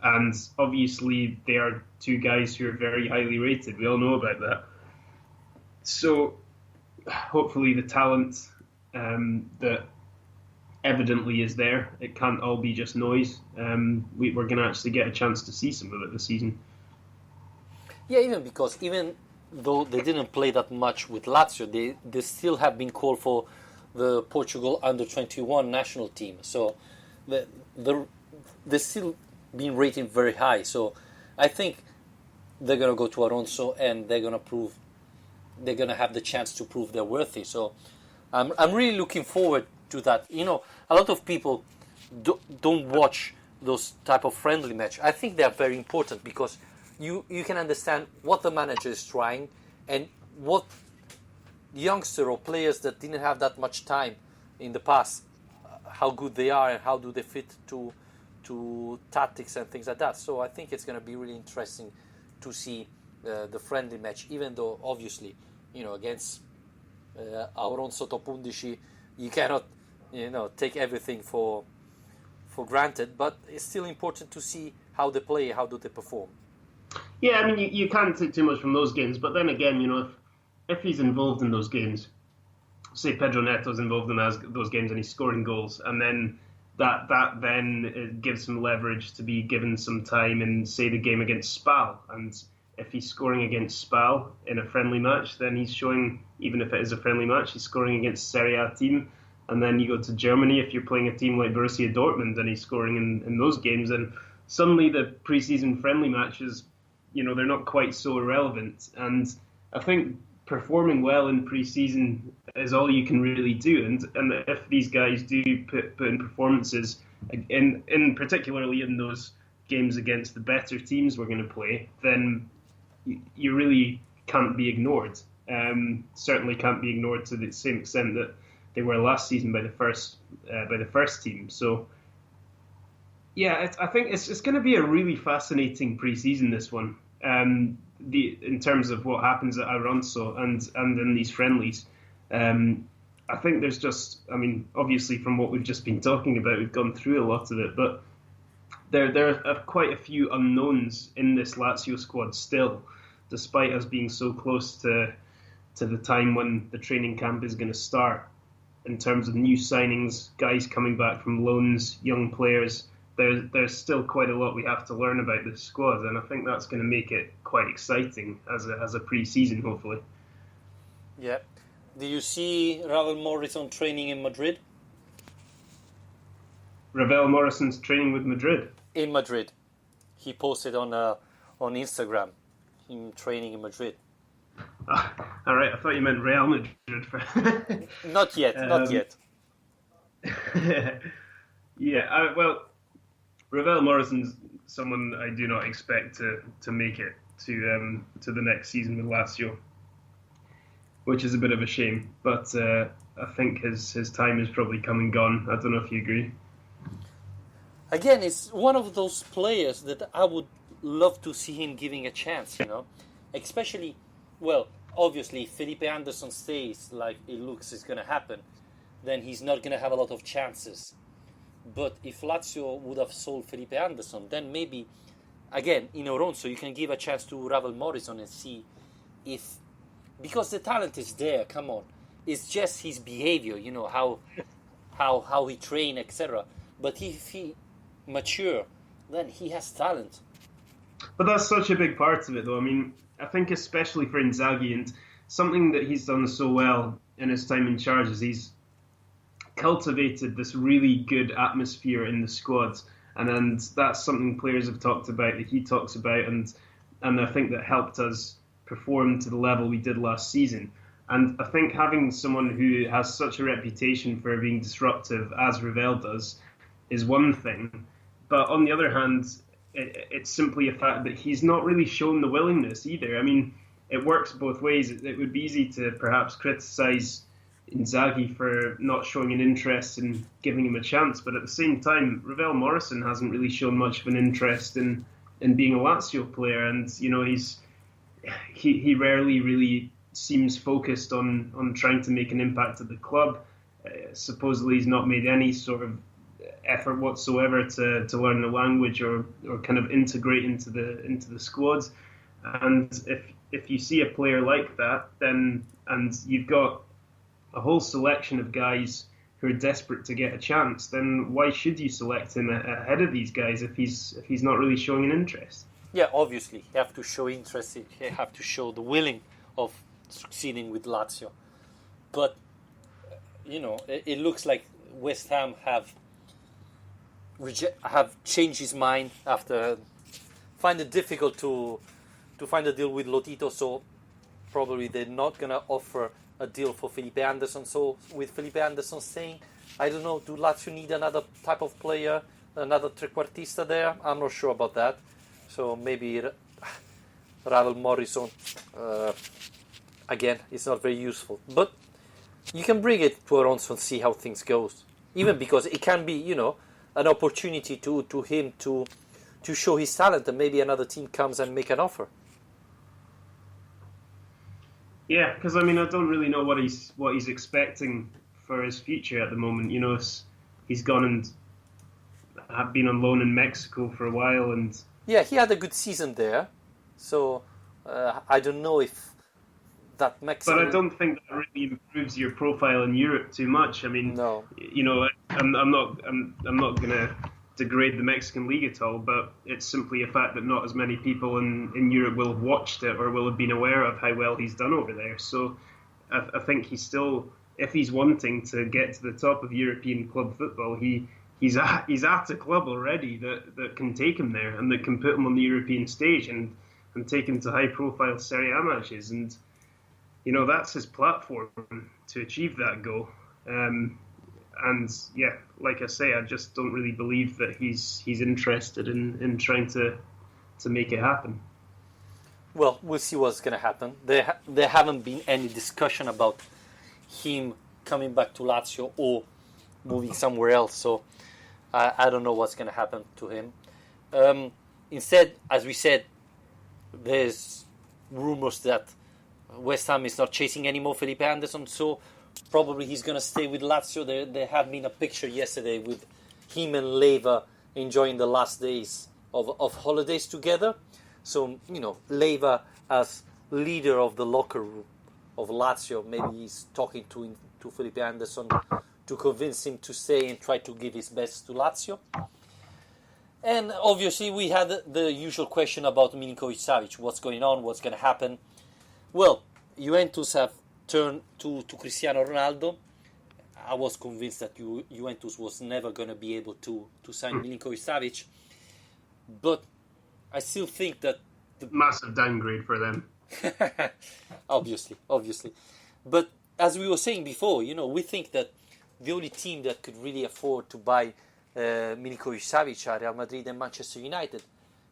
And obviously, they are two guys who are very highly rated. We all know about that. So hopefully the talent that evidently is there, it can't all be just noise. We're going to actually get a chance to see some of it this season. Yeah, even though they didn't play that much with Lazio, they still have been called for the Portugal under-21 national team. So they're still being rated very high. So I think they're going to go to Alonso and they're going to have the chance to prove they're worthy. So I'm really looking forward to that. A lot of people don't watch those type of friendly match. I think they are very important because you can understand what the manager is trying and what youngster or players that didn't have that much time in the past, how good they are and how do they fit to tactics and things like that. So I think it's going to be really interesting to see the friendly match, even though obviously against Auron sotto 11 you cannot take everything for granted, but it's still important to see how they play, how do they perform. Yeah, I mean, you can't take too much from those games, but then again, if he's involved in those games, say Pedro Neto's involved in those games and he's scoring goals, and then that then gives him leverage to be given some time in, say, the game against Spal. And if he's scoring against Spal in a friendly match, then he's showing, even if it is a friendly match, he's scoring against Serie A team. And then you go to Germany, if you're playing a team like Borussia Dortmund and he's scoring in those games, and suddenly the pre-season friendly matches, they're not quite so irrelevant. And I think performing well in pre-season is all you can really do. And if these guys do put in performances, in particularly in those games against the better teams we're going to play, then you really can't be ignored. Certainly can't be ignored to the same extent that they were last season by the first team. So yeah, I think it's going to be a really fascinating pre-season, this one. In terms of what happens at Alonso and in these friendlies. I think there's just, obviously from what we've just been talking about, we've gone through a lot of it, but there are quite a few unknowns in this Lazio squad still, despite us being so close to the time when the training camp is going to start. In terms of new signings, guys coming back from loans, young players, there's still quite a lot we have to learn about this squad, and I think that's going to make it quite exciting as a pre-season, hopefully. Yeah. Do you see Ravel Morrison training in Madrid? Ravel Morrison's training with Madrid? In Madrid. He posted on on Instagram, him training in Madrid. All right, I thought you meant Real Madrid. Not yet, not yet. Yeah, well, Ravel Morrison's someone I do not expect to make it to the next season with Lazio, which is a bit of a shame. But I think his time is probably come and gone. I don't know if you agree. Again, it's one of those players that I would love to see him giving a chance, especially, well, obviously if Felipe Anderson stays like it looks is going to happen, then he's not going to have a lot of chances. But if Lazio would have sold Felipe Anderson, then maybe, again, in Oronzo, you can give a chance to Ravel Morrison and see if, because the talent is there, come on. It's just his behavior, how he train, etc. But if he mature, then he has talent. But that's such a big part of it, though. I mean, I think especially for Inzaghi, and something that he's done so well in his time in charge is he's cultivated this really good atmosphere in the squad, and that's something players have talked about, that he talks about, and I think that helped us perform to the level we did last season. And I think having someone who has such a reputation for being disruptive, as Ravel does, is one thing. But on the other hand, it's simply a fact that he's not really shown the willingness either. I mean, it works both ways. It would be easy to perhaps criticise Inzaghi for not showing an interest in giving him a chance, but at the same time, Ravel Morrison hasn't really shown much of an interest in being a Lazio player, and he rarely really seems focused on trying to make an impact at the club. Supposedly, he's not made any sort of effort whatsoever to learn the language or kind of integrate into the squad. And if you see a player like that, then and you've got a whole selection of guys who are desperate to get a chance, then why should you select him ahead of these guys if he's not really showing an interest? Yeah, obviously, you have to show interest. You have to show the willing of succeeding with Lazio. But it looks like West Ham have changed his mind after find it difficult to find a deal with Lotito. So probably they're not gonna offer a deal for Felipe Anderson. So with Felipe Anderson staying, I don't know, do Lazio need another type of player, another trequartista there? I'm not sure about that. So maybe Ravel Morrison, again, it's not very useful. But you can bring it to Alonso and see how things goes. Even because it can be, an opportunity to him to show his talent, and maybe another team comes and make an offer. Yeah, because I mean, I don't really know what he's expecting for his future at the moment. He's gone and have been on loan in Mexico for a while, and yeah, he had a good season there. So I don't know if that Mexican. But I don't think that really improves your profile in Europe too much. I mean, no. I'm not gonna degrade the Mexican league at all, but it's simply a fact that not as many people in Europe will have watched it or will have been aware of how well he's done over there. So I think he's still, if he's wanting to get to the top of European club football, he's at a club already that can take him there and that can put him on the European stage and take him to high-profile Serie A matches. And that's his platform to achieve that goal. And yeah, like I say, I just don't really believe that he's interested in trying to make it happen. Well, we'll see what's going to happen. There haven't been any discussion about him coming back to Lazio or moving somewhere else. So I don't know what's going to happen to him. Instead, as we said, there's rumors that West Ham is not chasing anymore Felipe Anderson, so probably he's going to stay with Lazio. There had been a picture yesterday with him and Leva enjoying the last days of holidays together. So, Leva as leader of the locker room of Lazio, maybe he's talking to Felipe Anderson to convince him to stay and try to give his best to Lazio. And obviously we had the usual question about Milinkovic-Savic. What's going on? What's going to happen? Well, Juventus have turned to Cristiano Ronaldo. I was convinced that Juventus was never going to be able to sign Milinkovic-Savic. But I still think that massive downgrade for them. obviously. But as we were saying before, we think that the only team that could really afford to buy Milinkovic-Savic are Real Madrid and Manchester United.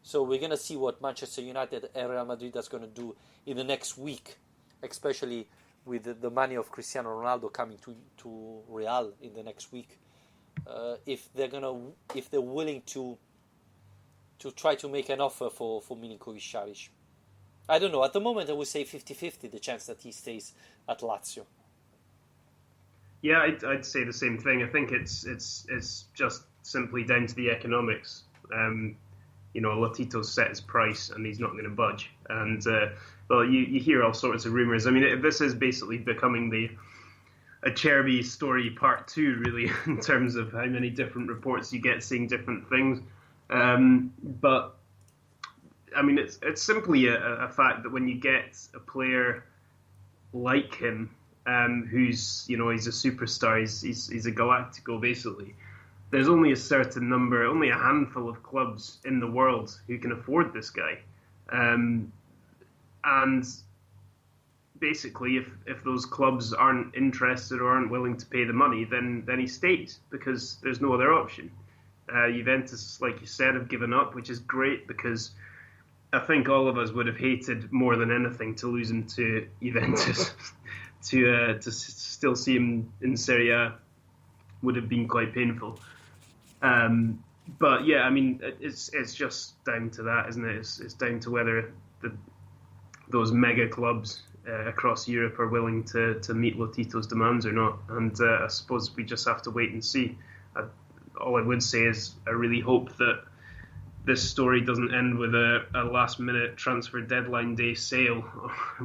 So we're going to see what Manchester United and Real Madrid are going to do in the next week, especially with the money of Cristiano Ronaldo coming to Real in the next week. If they're willing to try to make an offer for Milinkovic-Savic. I don't know. At the moment, I would say 50-50 the chance that he stays at Lazio. Yeah, I'd say the same thing. I think it's just simply down to the economics. Lotito's set his price and he's not going to budge. And you hear all sorts of rumours. I mean, this is basically becoming the Acerbi story part 2, really, in terms of how many different reports you get saying different things. But I mean, it's simply a fact that when you get a player like him, who's he's a superstar, he's a Galactico basically. There's only a certain number, only a handful of clubs in the world who can afford this guy, and basically, if those clubs aren't interested or aren't willing to pay the money, then he stays because there's no other option. Juventus, like you said, have given up, which is great because I think all of us would have hated more than anything to lose him to Juventus. to still see him in Serie A would have been quite painful. But yeah, I mean, it's just down to that, isn't it? It's down to whether those mega clubs across Europe are willing to meet Lotito's demands or not. And I suppose we just have to wait and see. All I would say is I really hope that this story doesn't end with a last-minute transfer deadline day sale,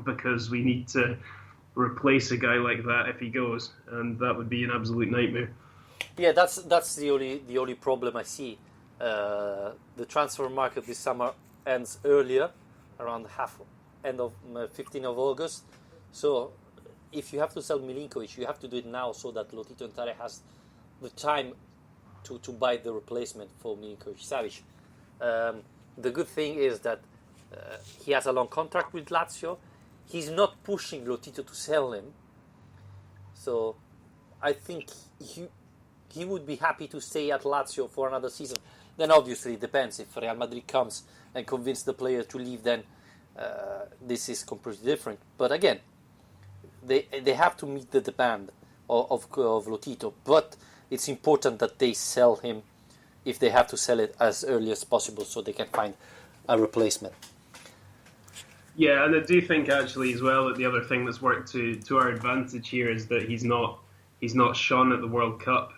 because we need to replace a guy like that if he goes, and that would be an absolute nightmare. Yeah, that's the only problem I see. The transfer market this summer ends earlier, around end of 15th of August. So if you have to sell Milinkovic, you have to do it now so that Lotito and Tare has the time to buy the replacement for Milinkovic-Savic. The good thing is that he has a long contract with Lazio. He's not pushing Lotito to sell him. So I think he would be happy to stay at Lazio for another season. Then obviously it depends. If Real Madrid comes and convince the player to leave, then this is completely different. But again, they have to meet the demand of Lotito. But it's important that they sell him, if they have to sell it, as early as possible so they can find a replacement. Yeah, and I do think actually as well that the other thing that's worked to our advantage here is that he's not shone at the World Cup.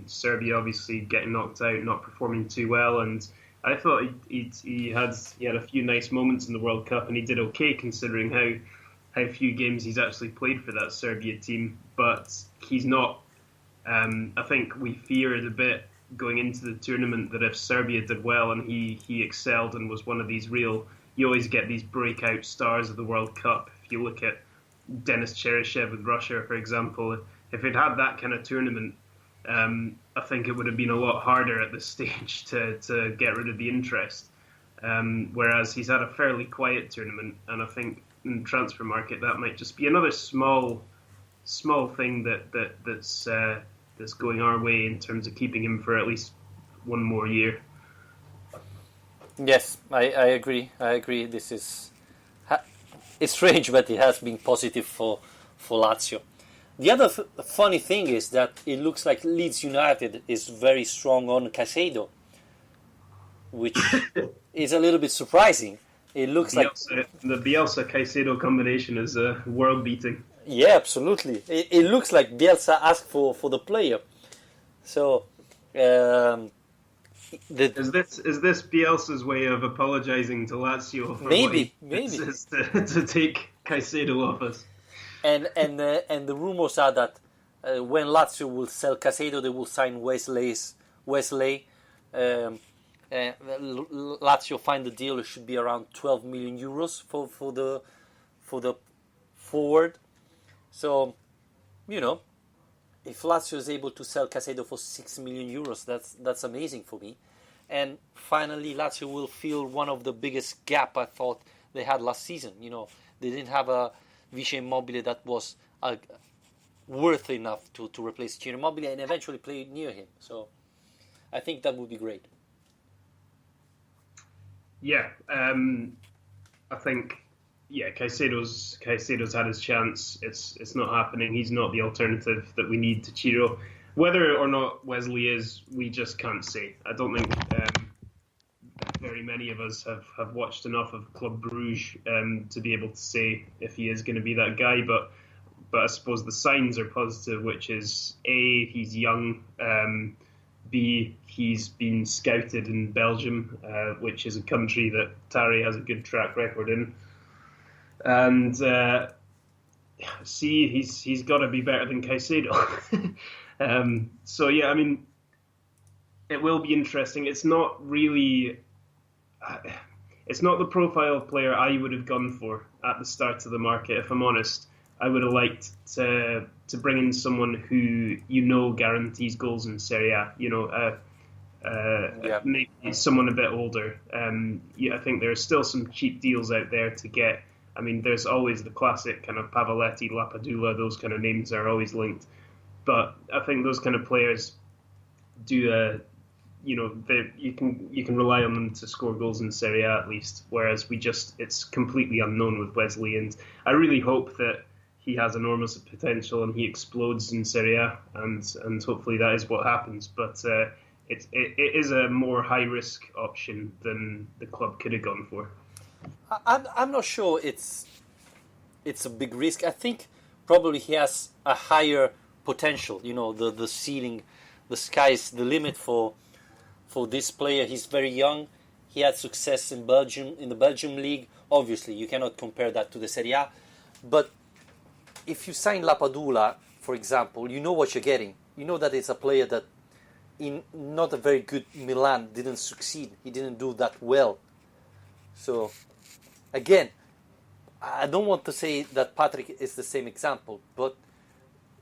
Serbia obviously getting knocked out, not performing too well, and I thought he had a few nice moments in the World Cup, and he did okay considering how few games he's actually played for that Serbia team. But he's not. I think we feared a bit going into the tournament that if Serbia did well and he excelled and was one of these real, you always get these breakout stars of the World Cup. If you look at Denis Cheryshev with Russia, for example, if it had that kind of tournament, I think it would have been a lot harder at this stage to get rid of the interest. Whereas he's had a fairly quiet tournament, and I think in the transfer market that might just be another small thing that's going our way in terms of keeping him for at least one more year. Yes, I agree. This is it's strange, but it has been positive for Lazio. The other funny thing is that it looks like Leeds United is very strong on Caicedo, which is a little bit surprising. It looks like the Bielsa-Caicedo combination is world-beating. Yeah, absolutely. It looks like Bielsa asked for the player. So, is this Bielsa's way of apologising to Lazio for maybe to take Caicedo off us? And the rumors are that when Lazio will sell Caicedo, they will sign Wesley. Lazio find the deal. It should be around 12 million euros for the forward. So, if Lazio is able to sell Caicedo for 6 million euros, that's amazing for me. and finally Lazio will fill one of the biggest gap I thought they had last season. They didn't have a Vice Immobile that was worth enough to replace Ciro Immobile and eventually play near him. So I think that would be great. Yeah, I think Caicedo's had his chance. It's not happening. He's not the alternative that we need to Ciro. Whether or not Wesley is, we just can't say. I don't think very many of us have watched enough of Club Bruges to be able to say if he is going to be that guy. But I suppose the signs are positive, which is A, he's young, B, he's been scouted in Belgium, which is a country that Tari has a good track record in. And C, he's got to be better than Caicedo. So yeah, I mean, it will be interesting. It's not really, it's not the profile player I would have gone for at the start of the market. If I'm honest, I would have liked to bring in someone who guarantees goals in Serie A. Maybe someone a bit older. I think there are still some cheap deals out there to get. I mean, there's always the classic kind of Pavoletti, Lapadula, those kind of names are always linked. But I think those kind of players do, you can rely on them to score goals in Serie A at least. Whereas it's completely unknown with Wesley, and I really hope that he has enormous potential and he explodes in Serie A, and hopefully that is what happens. But it is a more high risk option than the club could have gone for. I'm not sure it's a big risk. I think probably he has a higher potential. The ceiling, the sky's the limit for this player. He's very young. He had success in the Belgium league. Obviously, you cannot compare that to the Serie A. But if you sign Lapadula, for example, you know what you're getting. You know that it's a player that in not a very good Milan didn't succeed. He didn't do that well. So, again, I don't want to say that Patrick is the same example, but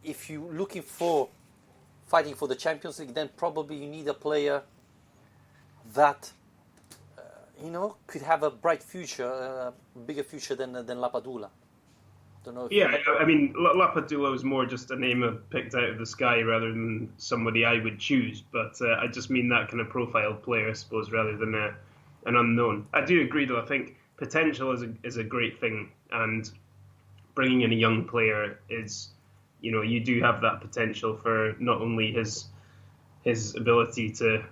if you're looking for fighting for the Champions League, then probably you need a player that, could have a bright future, a bigger future than Lapadula. Don't know. I mean, Lapadula was more just a name I've picked out of the sky rather than somebody I would choose. But I just mean that kind of profile player, I suppose, rather than an unknown. I do agree, though. I think potential is a great thing, and bringing in a young player is, you do have that potential for not only his ability to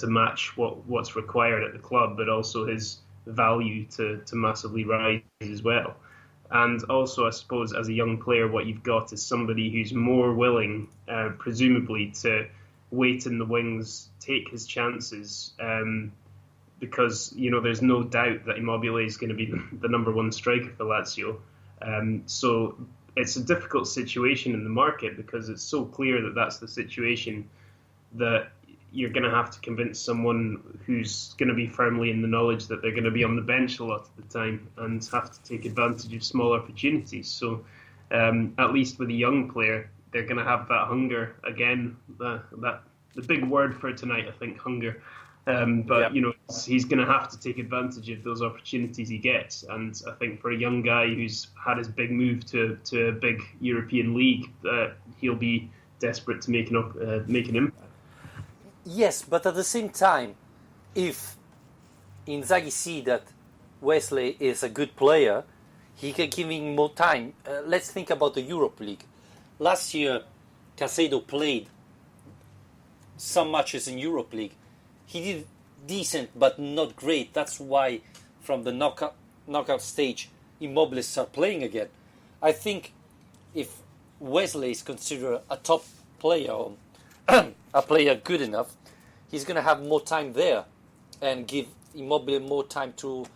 match what's required at the club, but also his value to massively rise as well. And also, I suppose, as a young player, what you've got is somebody who's more willing, presumably, to wait in the wings, take his chances, because there's no doubt that Immobile is going to be the number one striker for Lazio. So it's a difficult situation in the market because it's so clear that that's the situation, that you're going to have to convince someone who's going to be firmly in the knowledge that they're going to be on the bench a lot of the time and have to take advantage of small opportunities. So at least with a young player, they're going to have that hunger again, the big word for tonight, I think, hunger. He's going to have to take advantage of those opportunities he gets. And I think for a young guy who's had his big move to a big European league, he'll be desperate to make an impact. Yes, but at the same time, if Inzaghi see that Wesley is a good player, he can give him more time. Let's think about the Europe League. Last year, Caicedo played some matches in Europe League. He did decent, but not great. That's why from the knockout stage, Immobile start playing again. I think if Wesley is considered a top player, or a player good enough, he's going to have more time there and give Immobile more time to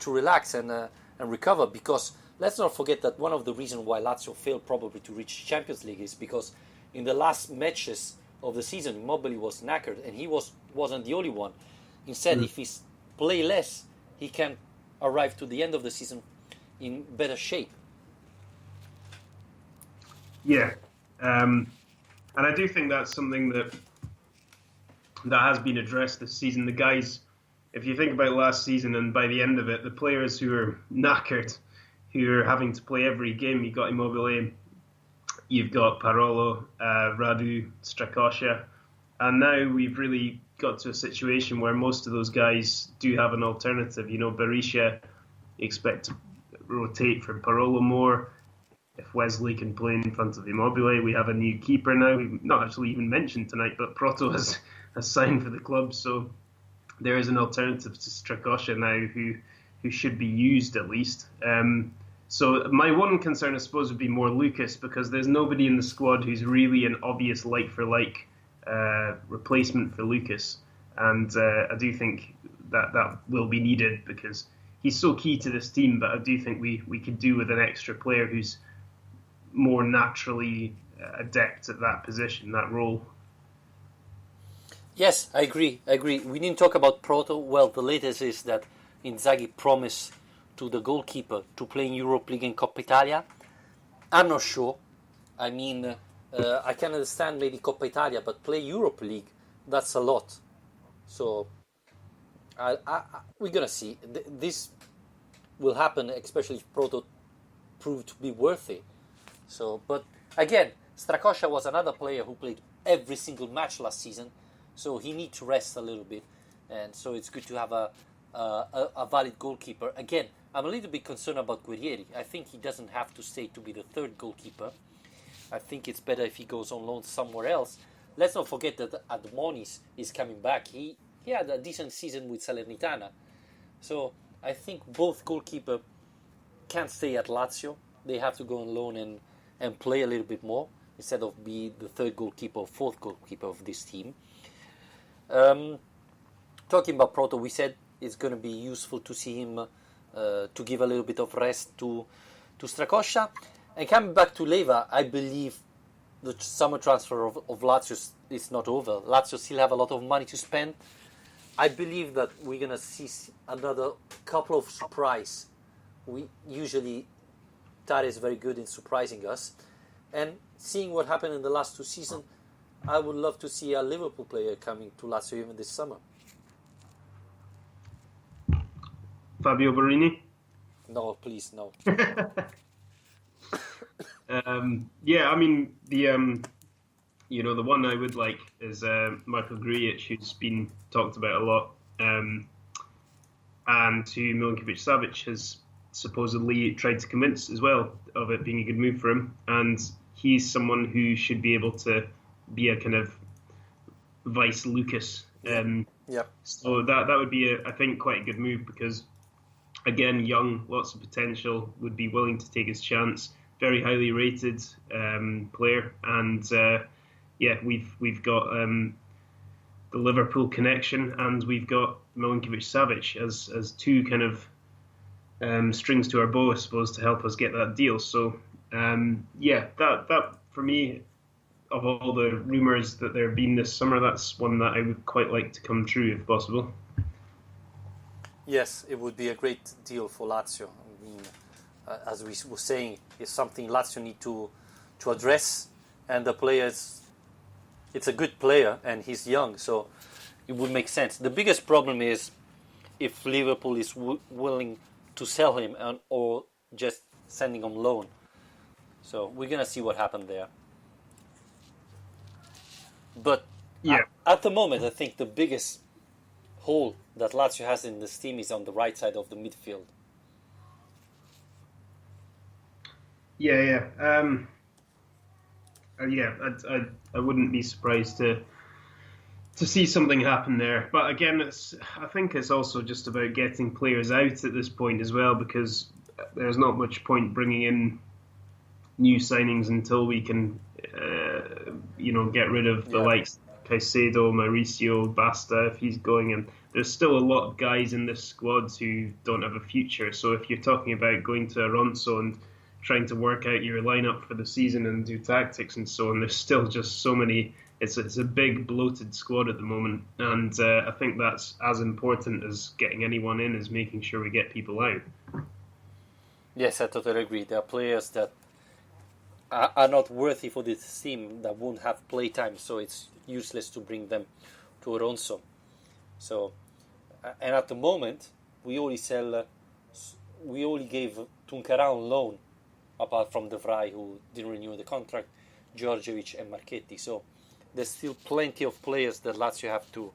relax and recover. Because let's not forget that one of the reasons why Lazio failed probably to reach Champions League is because in the last matches of the season, Immobile was knackered, and he wasn't the only one. Instead, if he play less, he can arrive to the end of the season in better shape. Yeah, and I do think that's something that that has been addressed this season. The guys, if you think about last season and by the end of it, the players who are knackered, who are having to play every game, you've got Immobile, you've got Parolo, Radu, Strakosha, and now we've really got to a situation where most of those guys do have an alternative. You know, Berisha, expect to rotate for Parolo more. If Wesley can play in front of Immobile, we have a new keeper now. We've not actually even mentioned tonight, but Proto has signed for the club, so there is an alternative to Strakosha now who should be used at least. So my one concern, I suppose, would be more Lucas, because there's nobody in the squad who's really an obvious like-for-like replacement for Lucas. And I do think that will be needed, because he's so key to this team, but I do think we could do with an extra player who's more naturally adept at that position, that role. Yes, I agree. We didn't talk about Proto. Well, the latest is that Inzaghi promised to the goalkeeper to play in Europe League and Coppa Italia. I'm not sure. I mean, I can understand maybe Coppa Italia, but play Europe League, that's a lot. So we're going to see. This will happen, especially if Proto proved to be worthy. So, but again, Strakosha was another player who played every single match last season, so he needs to rest a little bit, and so it's good to have a valid goalkeeper. Again, I'm a little bit concerned about Guerrieri. I think he doesn't have to stay to be the third goalkeeper. I think it's better if he goes on loan somewhere else. Let's not forget that Admonis is coming back. He had a decent season with Salernitana, so I think both goalkeepers can't stay at Lazio. They have to go on loan and play a little bit more instead of be the third goalkeeper or fourth goalkeeper of this team. Talking about Proto, we said it's going to be useful to see him to give a little bit of rest to Strakosha. And coming back to Leva, I believe the summer transfer of Lazio is not over. Lazio still have a lot of money to spend. I believe that we're going to see another couple of surprise. Tare is very good in surprising us. And seeing what happened in the last two seasons, I would love to see a Liverpool player coming to Lazio even this summer. Fabio Borini? No, please, no. Yeah, I mean, the one I would like is Michael Grujic, who's been talked about a lot, and who Milinkovic-Savic has supposedly tried to convince as well of it being a good move for him. And he's someone who should be able to be a kind of vice Lucas. So that would be, I think, quite a good move, because, again, young, lots of potential, would be willing to take his chance. Very highly rated player, and we've got the Liverpool connection, and we've got Milinkovic-Savic as two kind of strings to our bow, I suppose, to help us get that deal. So that for me, of all the rumours that there have been this summer, that's one that I would quite like to come true if possible. Yes, it would be a great deal for Lazio. I mean, as we were saying, it's something Lazio need to address, and the players, it's a good player and he's young, so it would make sense. The biggest problem is if Liverpool is willing to sell him or just sending him loan. So we're going to see what happened there. But at the moment, I think the biggest hole that Lazio has in this team is on the right side of the midfield. I wouldn't be surprised to see something happen there. But again, I think it's also just about getting players out at this point as well, because there's not much point bringing in new signings until we can, get rid of the likes of Caicedo, Mauricio, Basta if he's going. And there's still a lot of guys in this squad who don't have a future. So if you're talking about going to Alonso and trying to work out your lineup for the season and do tactics and so on, there's still just so many. It's a big bloated squad at the moment, and I think that's as important as getting anyone in, is making sure we get people out. Yes, I totally agree. There are players that are not worthy for this team, that won't have play time, so it's useless to bring them to to Alonso. So, and at the moment, we only gave Tuncara on loan, apart from De Vrij, who didn't renew the contract, Djordjevic and Marchetti. So there's still plenty of players that Lazio have to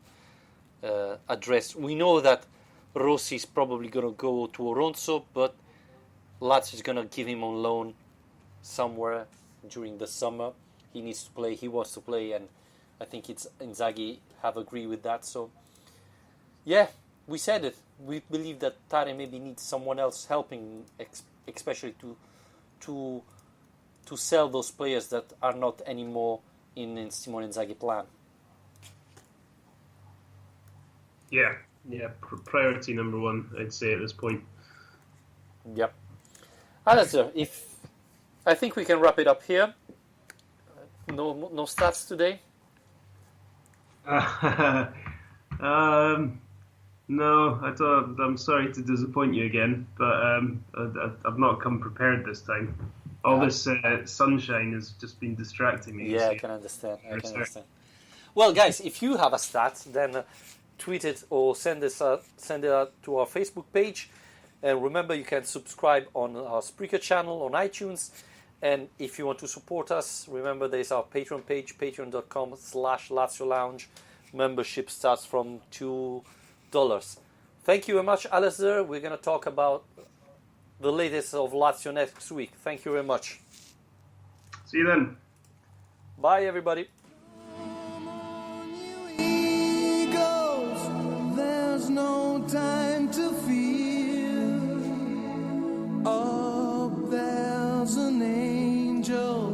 address. We know that Rossi is probably going to go to Alonso, but Lazio is going to give him on loan somewhere during the summer. He needs to play, he wants to play, and I think Inzaghi have agreed with that. So, yeah, we said it. We believe that Tare maybe needs someone else helping, especially to sell those players that are not anymore in Simone Inzaghi plan. Yeah, priority number one, I'd say at this point. Yep. Alistair, I think we can wrap it up here. No stats today. No, I don't. I'm sorry to disappoint you again, but I've not come prepared this time. All this sunshine has just been distracting me. Yeah, I can understand. Well, guys, if you have a stat, then tweet it or send it out to our Facebook page. And remember, you can subscribe on our Spreaker channel on iTunes. And if you want to support us, remember there's our Patreon page, patreon.com/Lazio Lounge. Membership starts from $2. Thank you very much, Alistair. We're going to talk about the latest of Lazio next week. Thank you very much. See you then. Bye, everybody. There's no time to fear. Up there's an angel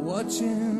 watching